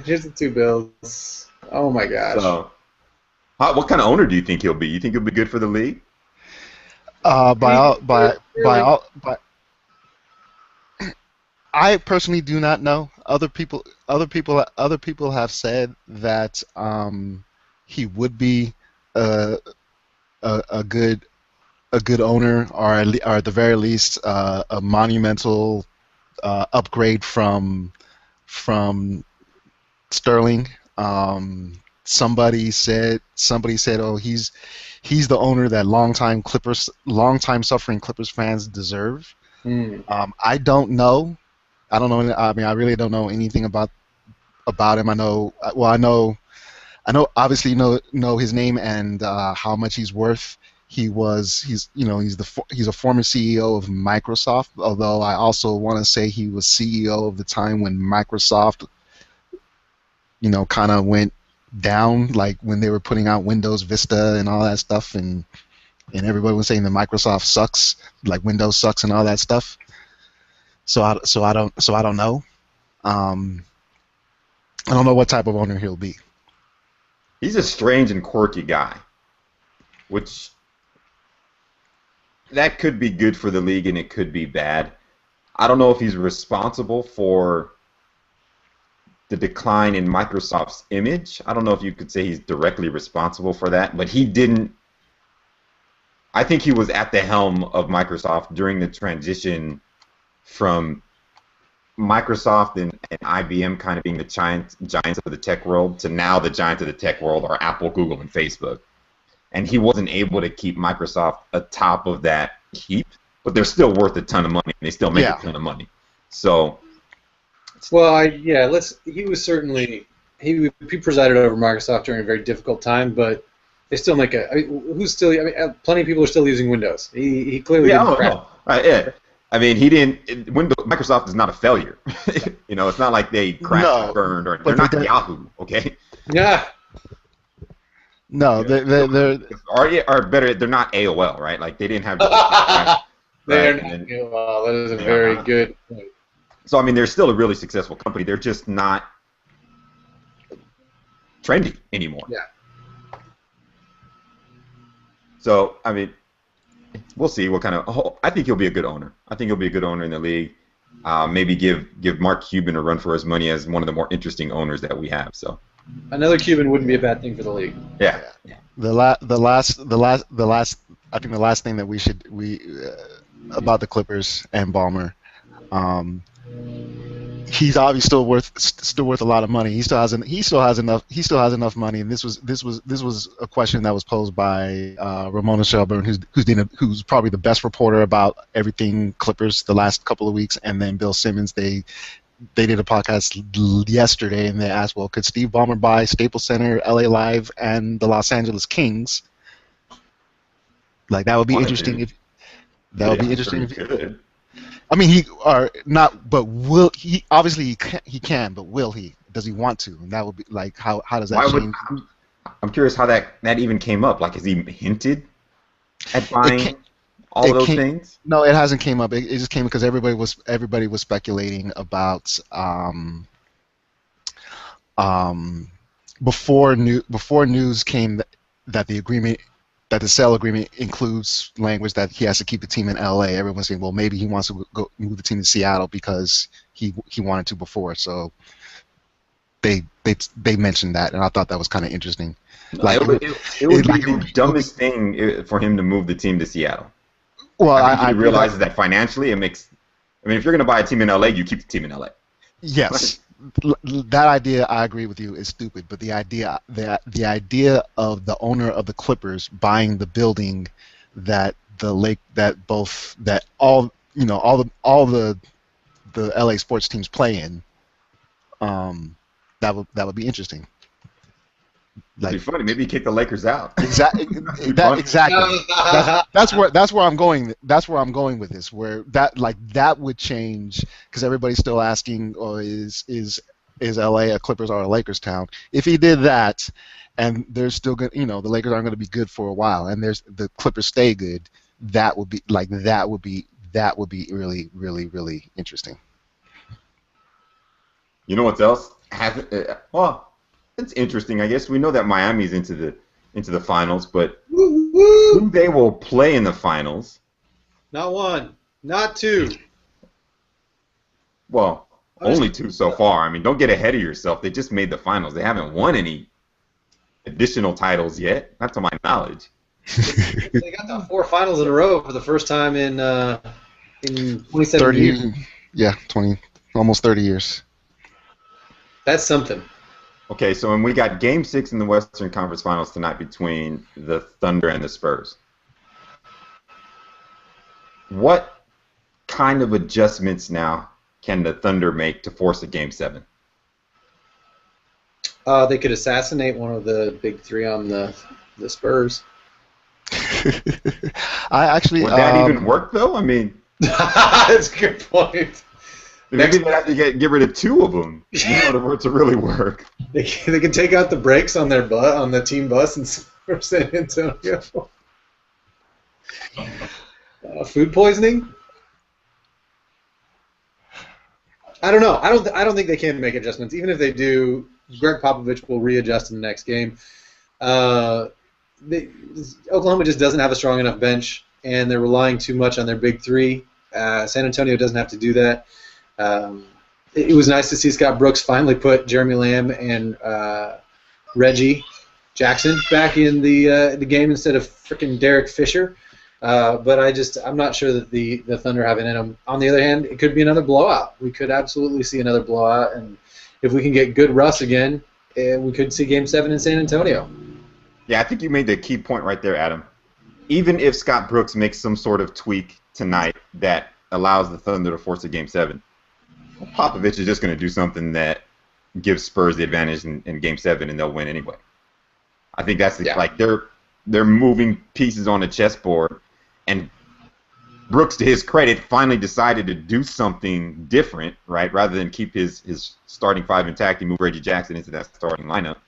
Here's the two bills. Oh my gosh. So, what kind of owner do you think he'll be? You think he'll be good for the league? I personally do not know. Other people have said that he would be a good owner, or at the very least a monumental upgrade from Sterling. Somebody said, oh, he's the owner that longtime suffering Clippers fans deserve. I don't know. I don't know. I mean, I really don't know anything about him. I know. Well, I know. Obviously, know his name and how much he's worth. He's a former CEO of Microsoft. Although I also want to say he was CEO of the time when Microsoft, kind of went down, like when they were putting out Windows Vista and all that stuff, and everybody was saying that Microsoft sucks, like Windows sucks and all that stuff. So I don't know. I don't know what type of owner he'll be. He's a strange and quirky guy, which that could be good for the league and it could be bad. I don't know if he's responsible for the decline in Microsoft's image. I don't know if you could say he's directly responsible for that, but he didn't. I think he was at the helm of Microsoft during the transition from Microsoft and IBM kind of being the giants of the tech world to now the giants of the tech world are Apple, Google, and Facebook. And he wasn't able to keep Microsoft atop of that heap, but they're still worth a ton of money. They still make a ton of money. So, well, he was certainly he presided over Microsoft during a very difficult time, but they still make plenty of people are still using Windows. He clearly didn't crack. I mean, Microsoft is not a failure. It's not like they crashed or burned, or they're not Yahoo, okay? Yeah. No, they're better. They're not AOL, right? Like they didn't have. They're not AOL. That is a very good point. So I mean, they're still a really successful company. They're just not trendy anymore. Yeah. So I mean, we'll see what kind of. I think he'll be a good owner. I think he'll be a good owner in the league. Maybe give Mark Cuban a run for his money as one of the more interesting owners that we have. So another Cuban wouldn't be a bad thing for the league. Yeah. The last I think the last thing that we about the Clippers and Ballmer, he's obviously still worth a lot of money. He still has enough money. And this was a question that was posed by Ramona Shelburne, who's probably the best reporter about everything Clippers the last couple of weeks, and then Bill Simmons. They did a podcast yesterday, and they asked, well, could Steve Ballmer buy Staples Center, LA Live, and the Los Angeles Kings? Like that would be interesting. Good. I mean, will he? Obviously, he can, but will he? Does he want to? And that would be like, how does that change? I'm curious how that even came up. Like, has he hinted at buying all those things? No, it hasn't came up. It just came because everybody was speculating about before news came that the sale agreement includes language that he has to keep the team in LA. Everyone's saying, well, maybe he wants to go move the team to Seattle because he wanted to before. So they mentioned that, and I thought that was kind of interesting. Like it would be the dumbest thing for him to move the team to Seattle. Well, I think he realizes that financially it makes. I mean, if you're going to buy a team in LA, you keep the team in LA. Yes. That idea, I agree with you, is stupid. But the idea of the owner of the Clippers buying the building that all the LA sports teams play in, that would be interesting. It'd be funny. Maybe he kick the Lakers out. Exactly. Exactly. That's where I'm going. That's where I'm going with this. Where that would change because everybody's still asking, or is is LA a Clippers or a Lakers town? If he did that, and they're still good, the Lakers aren't going to be good for a while, and the Clippers stay good, that would be really, really, really interesting. You know what else? Well, it's interesting. I guess we know that Miami's into the finals, but Woo, woo. who they will play in the finals? Not one, not two. Well, only two so far. I mean, don't get ahead of yourself. They just made the finals. They haven't won any additional titles yet, not to my knowledge. They got the 4 finals in a row for the first time in 27 30 years. Yeah, 20, almost 30 years. That's something. Okay, so when we got Game 6 in the Western Conference Finals tonight between the Thunder and the Spurs, what kind of adjustments now can the Thunder make to force a Game 7? They could assassinate one of the big 3 on the Spurs. I actually Would that even work, though? I mean, That's a good point. maybe they have to get rid of 2 of them in order for it to really work. They can take out the brakes on on the team bus and for San Antonio. Food poisoning? I don't know. I don't think they can make adjustments. Even if they do, Greg Popovich will readjust in the next game. Oklahoma just doesn't have a strong enough bench, and they're relying too much on their big 3. San Antonio doesn't have to do that. It was nice to see Scott Brooks finally put Jeremy Lamb and Reggie Jackson back in the game instead of freaking Derek Fisher. But I'm not sure that the Thunder have it in them. On the other hand, it could be another blowout. We could absolutely see another blowout, and if we can get good Russ again, we could see Game 7 in San Antonio. Yeah, I think you made the key point right there, Adam. Even if Scott Brooks makes some sort of tweak tonight that allows the Thunder to force a Game 7, Popovich is just going to do something that gives Spurs the advantage in Game 7, and they'll win anyway. I think that's like they're moving pieces on the chessboard, and Brooks, to his credit, finally decided to do something different, right? Rather than keep his starting 5 intact, he moved Reggie Jackson into that starting lineup.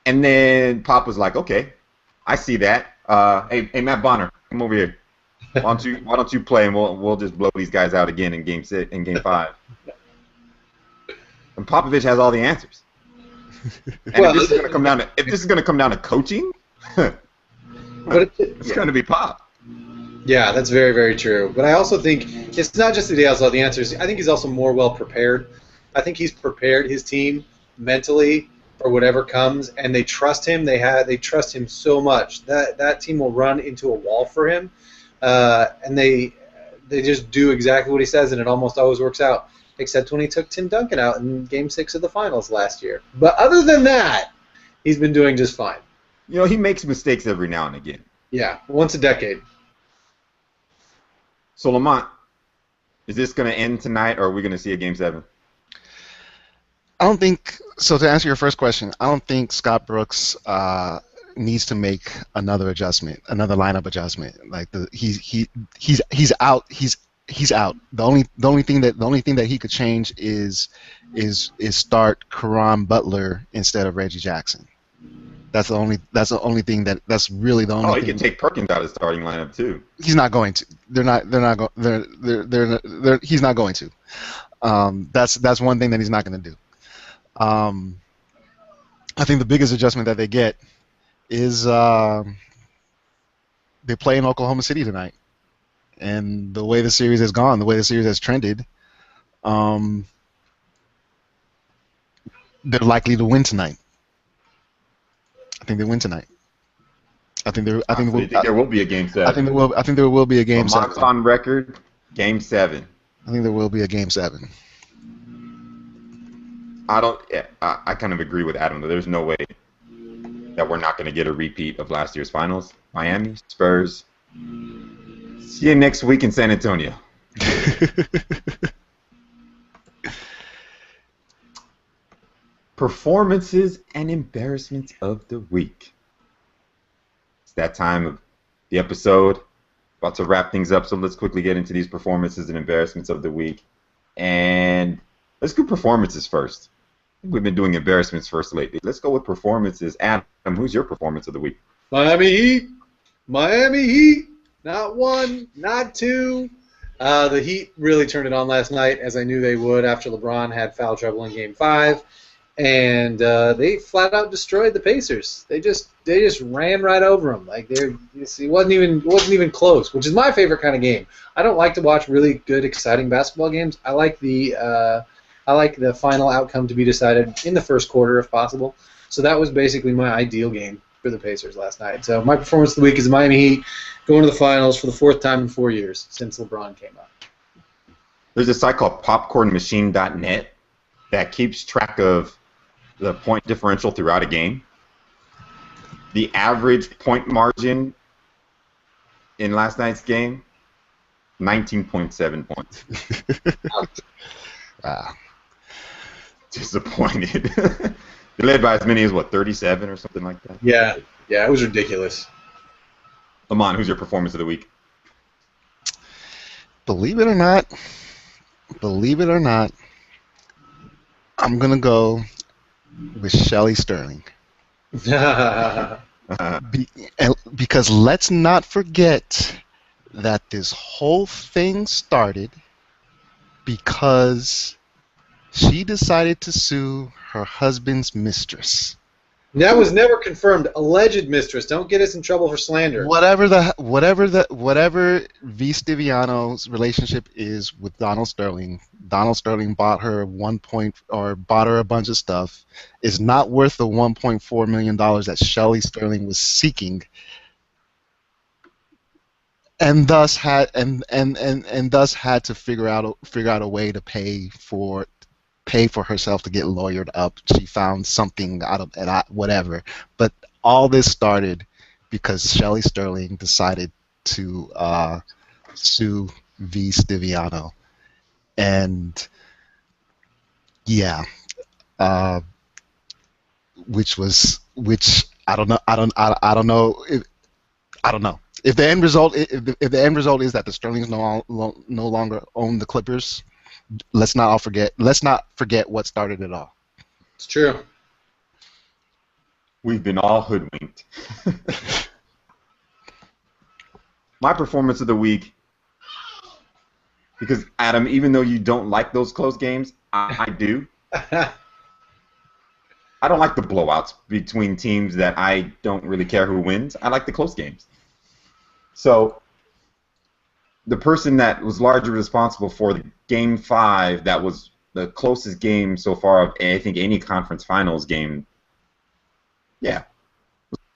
And then Pop was like, "Okay, I see that. Hey, Matt Bonner, come over here. Why don't you play, and we'll just blow these guys out again in Game 5." And Popovich has all the answers. And if this is going to come down to coaching, it's going to be Pop. Yeah, that's very, very true. But I also think it's not just that he has all the answers. I think he's also more well prepared. I think he's prepared his team mentally for whatever comes, and they trust him. They trust him so much that team will run into a wall for him, and they just do exactly what he says, and it almost always works out. Except when he took Tim Duncan out in Game 6 of the finals last year. But other than that, he's been doing just fine. He makes mistakes every now and again. Yeah, once a decade. So, Lamont, is this going to end tonight, or are we going to see a Game 7? I don't think so. To answer your first question, I don't think Scott Brooks needs to make another lineup adjustment. Like he's out. He's out. The only thing that he could change is start Caron Butler instead of Reggie Jackson. That's the only thing that's really the only. Oh, he can take Perkins out of the starting lineup too. He's not going to. He's not going to. That's one thing that he's not going to do. I think the biggest adjustment that they get is they play in Oklahoma City tonight. And the way the series has gone, the way the series has trended, they're likely to win tonight. I think they win tonight. I think there will be a Game 7. I think there will be a Game 7. Lamont's on record, Game 7. I think there will be a Game 7. I kind of agree with Adam. There's no way that we're not going to get a repeat of last year's finals. Miami, Spurs. See you next week in San Antonio. Performances and embarrassments of the week. It's that time of the episode. About to wrap things up, so let's quickly get into these performances and embarrassments of the week. And let's do performances first. We've been doing embarrassments first lately. Let's go with performances. Adam, who's your performance of the week? Miami Heat. Miami Heat. Not one, not two. The Heat really turned it on last night, as I knew they would after LeBron had foul trouble in Game 5. And they flat out destroyed the Pacers. They just ran right over them. Like it wasn't even close, which is my favorite kind of game. I don't like to watch really good, exciting basketball games. I like the final outcome to be decided in the first quarter if possible. So that was basically my ideal game for the Pacers last night. So my performance of the week is Miami Heat going to the finals for the fourth time in 4 years since LeBron came up. There's a site called popcornmachine.net that keeps track of the point differential throughout a game. The average point margin in last night's game, 19.7 points. Wow. Disappointed. They led by as many as, 37 or something like that? Yeah, it was ridiculous. Lamont, who's your performance of the week? Believe it or not, I'm going to go with Shelly Sterling. Because let's not forget that this whole thing started because she decided to sue her husband's mistress. That was never confirmed. Alleged mistress. Don't get us in trouble for slander. Whatever V. Stiviano's relationship is with Donald Sterling bought her bought her a bunch of stuff. Is not worth the $1.4 million that Shelly Sterling was seeking, and thus had to figure out a way to pay for herself to get lawyered up. She found something out of whatever. But all this started because Shelly Sterling decided to sue V. Stiviano. And yeah, which I don't know if the end result is that the Sterlings no longer own the Clippers. Let's not forget what started it all. It's true. We've been all hoodwinked. My performance of the week, because Adam, even though you don't like those close games, I do. I don't like the blowouts between teams that I don't really care who wins. I like the close games. So the person that was largely responsible for the Game 5 that was the closest game so far of, I think, any conference finals game,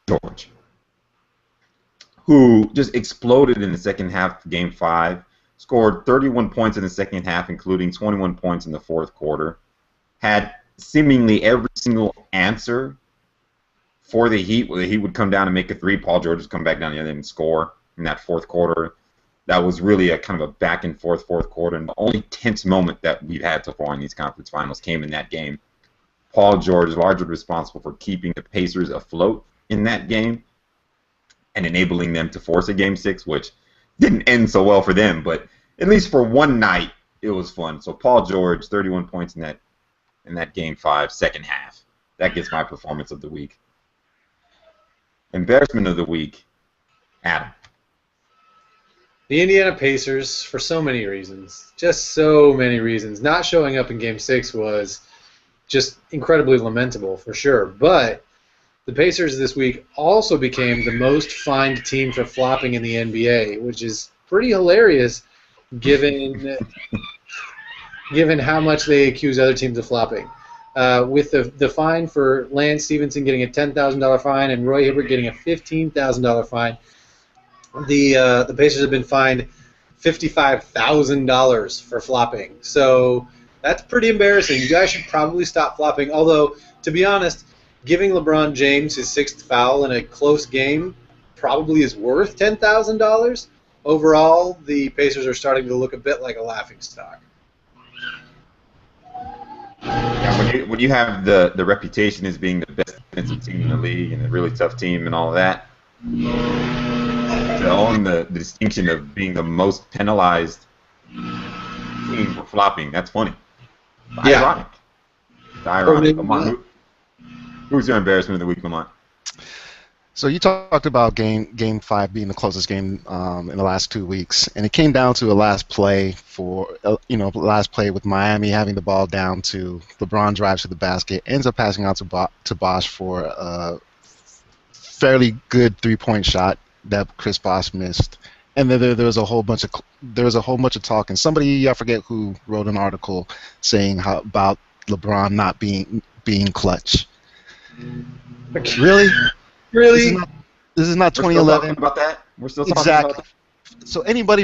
George, who just exploded in the second half of Game 5, scored 31 points in the second half, including 21 points in the fourth quarter, had seemingly every single answer for the Heat, where the Heat would come down and make a three, Paul George would come back down the other end and score in that fourth quarter. That was really a kind of a back-and-forth fourth quarter, and the only tense moment that we've had so far in these conference finals came in that game. Paul George is largely responsible for keeping the Pacers afloat in that game and enabling them to force a Game 6, which didn't end so well for them, but at least for one night, it was fun. So Paul George, 31 points in that Game 5, second half. That gets my performance of the week. Embarrassment of the week, Adam. The Indiana Pacers, for so many reasons, just so many reasons. Not showing up in Game 6 was just incredibly lamentable, for sure. But the Pacers this week also became the most fined team for flopping in the NBA, which is pretty hilarious given how much they accuse other teams of flopping. With the fine for Lance Stevenson getting a $10,000 fine and Roy Hibbert getting a $15,000 fine, the Pacers have been fined $55,000 for flopping. So that's pretty embarrassing. You guys should probably stop flopping. Although, to be honest, giving LeBron James his sixth foul in a close game probably is worth $10,000. Overall, the Pacers are starting to look a bit like a laughingstock. Yeah, when you have the reputation as being the best defensive team in the league and a really tough team and all of that, to own the distinction of being the most penalized team were flopping. That's funny. Yeah. Ironic. It's ironic. Lamont, who's your embarrassment of the week, Lamont? So you talked about game 5 being the closest game in the last 2 weeks, and it came down to a last play with Miami having the ball down to LeBron drives to the basket, ends up passing out to Bosh for a fairly good 3-point shot that Chris Bosh missed, and then there was a whole bunch of talk, and somebody, I forget who, wrote an article saying about LeBron not being clutch. Really? Really? This is not We're 2011. still talking about that? We're still talking about that? So anybody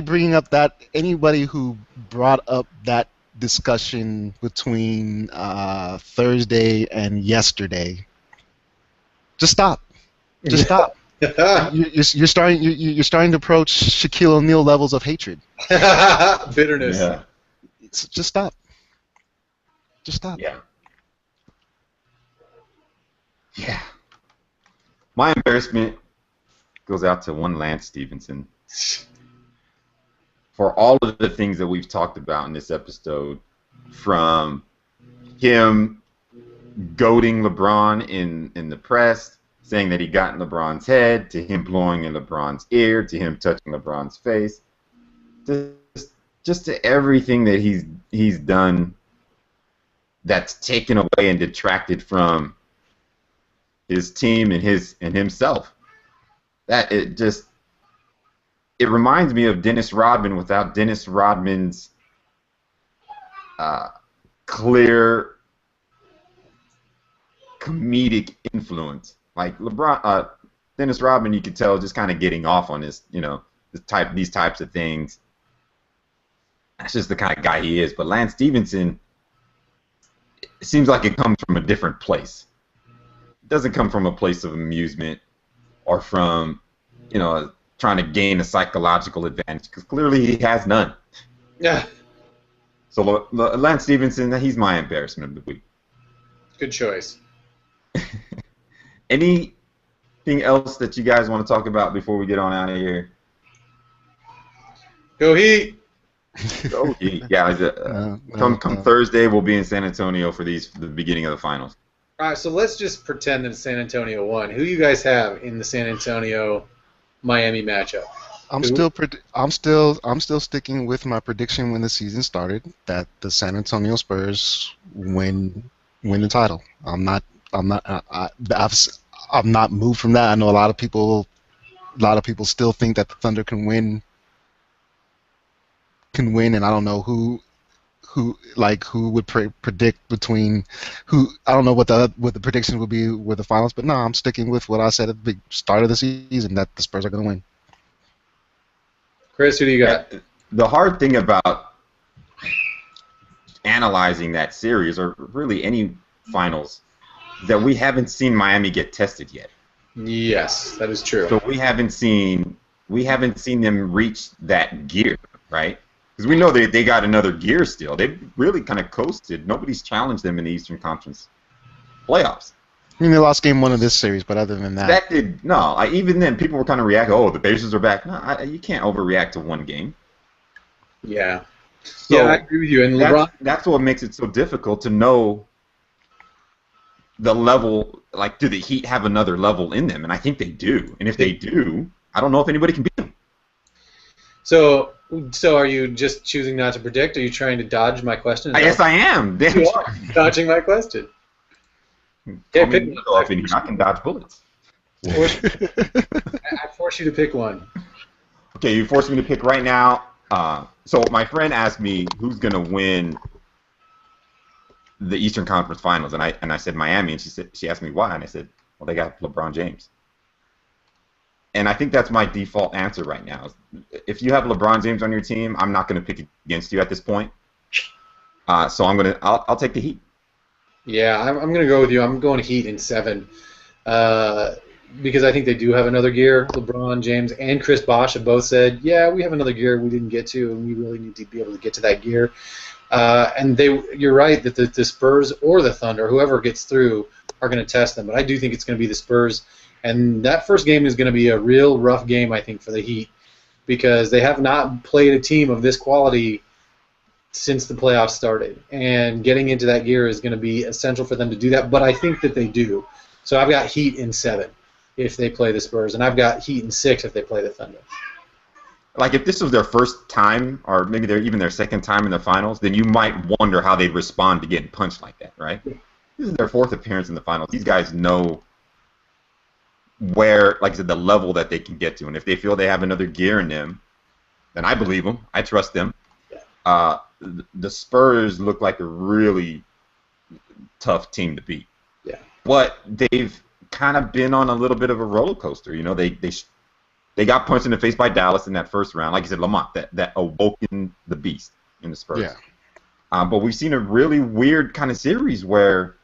who brought up that discussion between Thursday and yesterday, just stop. Just stop. You're starting to approach Shaquille O'Neal levels of hatred. Bitterness. Yeah. Just stop. Just stop. Yeah. Yeah. My embarrassment goes out to one Lance Stevenson for all of the things that we've talked about in this episode, from him goading LeBron in the press, saying that he got in LeBron's head, to him blowing in LeBron's ear, to him touching LeBron's face, just to everything that he's done that's taken away and detracted from his team and himself. That it reminds me of Dennis Rodman without Dennis Rodman's clear comedic influence. Like Dennis Rodman, you could tell just kind of getting off on these types of things. That's just the kind of guy he is. But Lance Stevenson, it seems like it comes from a different place. Doesn't come from a place of amusement or from, trying to gain a psychological advantage, because clearly he has none. Yeah. So Lance Stevenson, he's my embarrassment of the week. Good choice. Anything else that you guys want to talk about before we get on out of here? Go Heat! Go Heat. Yeah. Come Thursday, we'll be in San Antonio for the beginning of the finals. All right, so let's just pretend that San Antonio won. Who you guys have in the San Antonio-Miami matchup? I'm still sticking with my prediction when the season started that the San Antonio Spurs win the title. I'm not moved from that. I know a lot of people still think that the Thunder can win, and I don't know who would predict between who. I don't know what the prediction would be with the finals, but no, I'm sticking with what I said at the start of the season, that the Spurs are going to win. Chris, who do you got? The hard thing about analyzing that series, or really any finals, is that we haven't seen Miami get tested yet. Yes, that is true. So we haven't seen them reach that gear, right? Because we know they got another gear still. They've really kind of coasted. Nobody's challenged them in the Eastern Conference playoffs. I mean, they lost game 1 of this series, but other than that, even then, people were kind of reacting. Oh, the Pacers are back. No, you can't overreact to one game. Yeah. So yeah, I agree with you. And LeBron, that's what makes it so difficult to know the level. Like, do the Heat have another level in them? And I think they do. And if they do, I don't know if anybody can beat them. So are you just choosing not to predict? Or are you trying to dodge my question? Yes, I am. You are dodging my question. Yeah, I can dodge bullets. I force you to pick one. Okay, you forced me to pick right now. So my friend asked me who's going to win the Eastern Conference Finals, and I said Miami, and she asked me why, and I said, well, they got LeBron James. And I think that's my default answer right now. If you have LeBron James on your team, I'm not going to pick against you at this point. So I'll take the Heat. Yeah, I'm going to go with you. I'm going Heat in 7 because I think they do have another gear. LeBron James and Chris Bosh have both said, yeah, we have another gear we didn't get to, and we really need to be able to get to that gear. And you're right that the Spurs or the Thunder, whoever gets through, are going to test them. But I do think it's going to be the Spurs. And that first game is going to be a real rough game, I think, for the Heat, because they have not played a team of this quality since the playoffs started, and getting into that gear is going to be essential for them to do that. But I think that they do. So I've got Heat in 7 if they play the Spurs, and I've got Heat in 6 if they play the Thunder. Like if this was their first time, or maybe they're even their second time in the finals, then you might wonder how they'd respond to getting punched like that, right? This is their 4th appearance in the finals. These guys know where, like I said, the level that they can get to, and if they feel they have another gear in them, then I believe them. I trust them. The Spurs look like a really tough team to beat. Yeah. But they've kind of been on a little bit of a roller coaster. You know, they got punched in the face by Dallas in that first round. Like you said, Lamont, that awoken the beast in the Spurs. Yeah. But we've seen a really weird kind of series where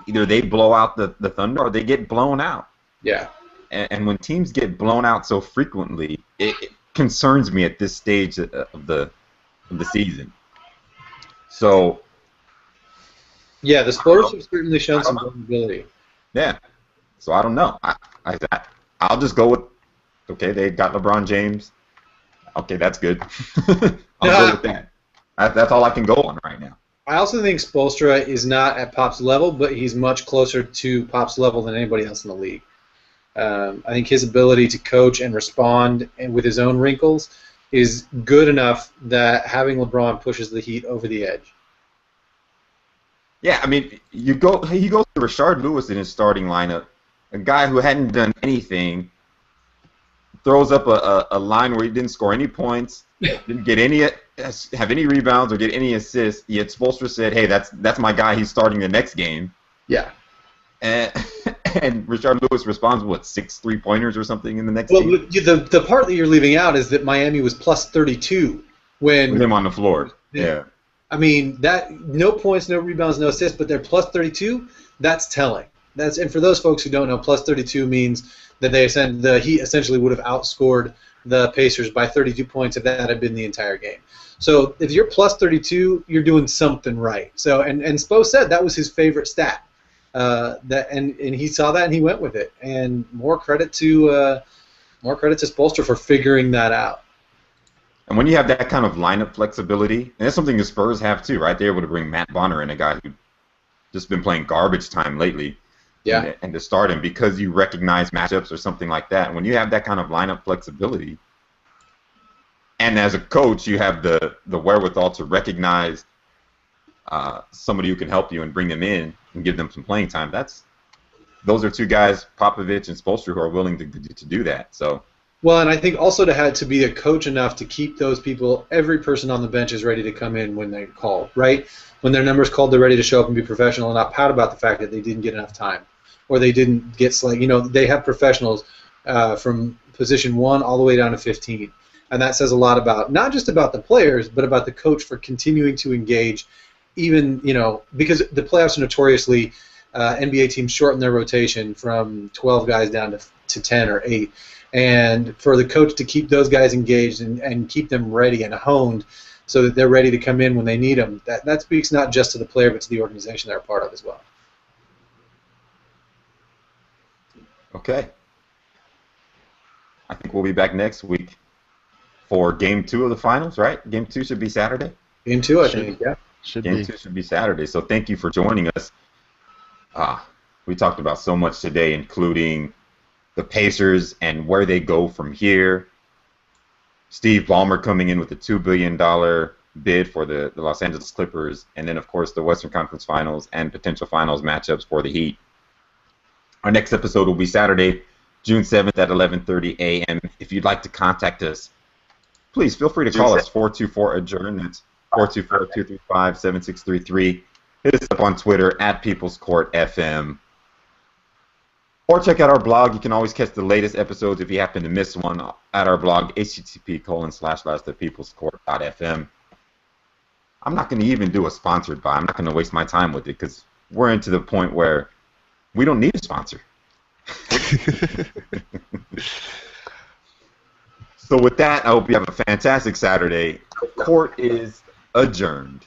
either they blow out the Thunder or they get blown out. Yeah. And when teams get blown out so frequently, it concerns me at this stage of the season. So. Yeah, the Spurs have certainly shown some vulnerability. Yeah. So I don't know. I'll just go with, okay, they got LeBron James. Okay, that's good. I'll go with that. That's all I can go on right now. I also think Spoelstra is not at Pop's level, but he's much closer to Pop's level than anybody else in the league. I think his ability to coach and respond and with his own wrinkles is good enough that having LeBron pushes the Heat over the edge. Yeah, I mean, he goes to Rashard Lewis in his starting lineup, a guy who hadn't done anything, throws up a line where he didn't score any points, didn't get have any rebounds or get any assists. Yet Spoelstra said, "Hey, that's my guy. He's starting the next game." Yeah. And Rashard Lewis responds with 6 3-pointers or something in the next game. Well, the part that you're leaving out is that Miami was plus 32 when with him on the floor. Yeah. I mean, that no points, no rebounds, no assists, but they're plus 32. That's telling. And for those folks who don't know, plus 32 means that the Heat essentially would have outscored the Pacers by 32 points if that had been the entire game. So if you're plus 32, you're doing something right. So and Spo said that was his favorite stat. And he saw that and he went with it. And more credit to Spoelstra for figuring that out. And when you have that kind of lineup flexibility, and that's something the Spurs have too, right? They're able to bring Matt Bonner in, a guy who just been playing garbage time lately. Yeah. And to start him because you recognize matchups or something like that. And when you have that kind of lineup flexibility, and as a coach, you have the wherewithal to recognize somebody who can help you and bring them in and give them some playing time. Those are two guys, Popovich and Spoelstra, who are willing to do that. So. Well, and I think also to be a coach enough to keep those people, every person on the bench is ready to come in when they're called, right? When their number's called, they're ready to show up and be professional and not pout about the fact that they didn't get enough time or they didn't get they have professionals from position 1 all the way down to 15. And that says a lot about, not just about the players, but about the coach for continuing to engage, even, because the playoffs are notoriously, NBA teams shorten their rotation from 12 guys down to 10 or 8. And for the coach to keep those guys engaged and keep them ready and honed so that they're ready to come in when they need them, that speaks not just to the player but to the organization they're a part of as well. Okay. I think we'll be back next week for Game 2 of the finals, right? Game 2 should be Saturday? Game 2, I think, yeah. Game 2 should be Saturday. So thank you for joining us. We talked about so much today, including the Pacers and where they go from here. Steve Ballmer coming in with a $2 billion bid for the Los Angeles Clippers, and then, of course, the Western Conference Finals and potential finals matchups for the Heat. Our next episode will be Saturday, June 7th at 11:30 a.m. If you'd like to contact us, please feel free to call us, 424-ADJOURN. That's 424-235-7633. Hit us up on Twitter, @PeoplesCourtFM. Or check out our blog. You can always catch the latest episodes if you happen to miss one at our blog, http://thepeoplescourt.fm. I'm not going to even do a sponsored by. I'm not going to waste my time with it because we're into the point where we don't need a sponsor. So with that, I hope you have a fantastic Saturday. Court is adjourned.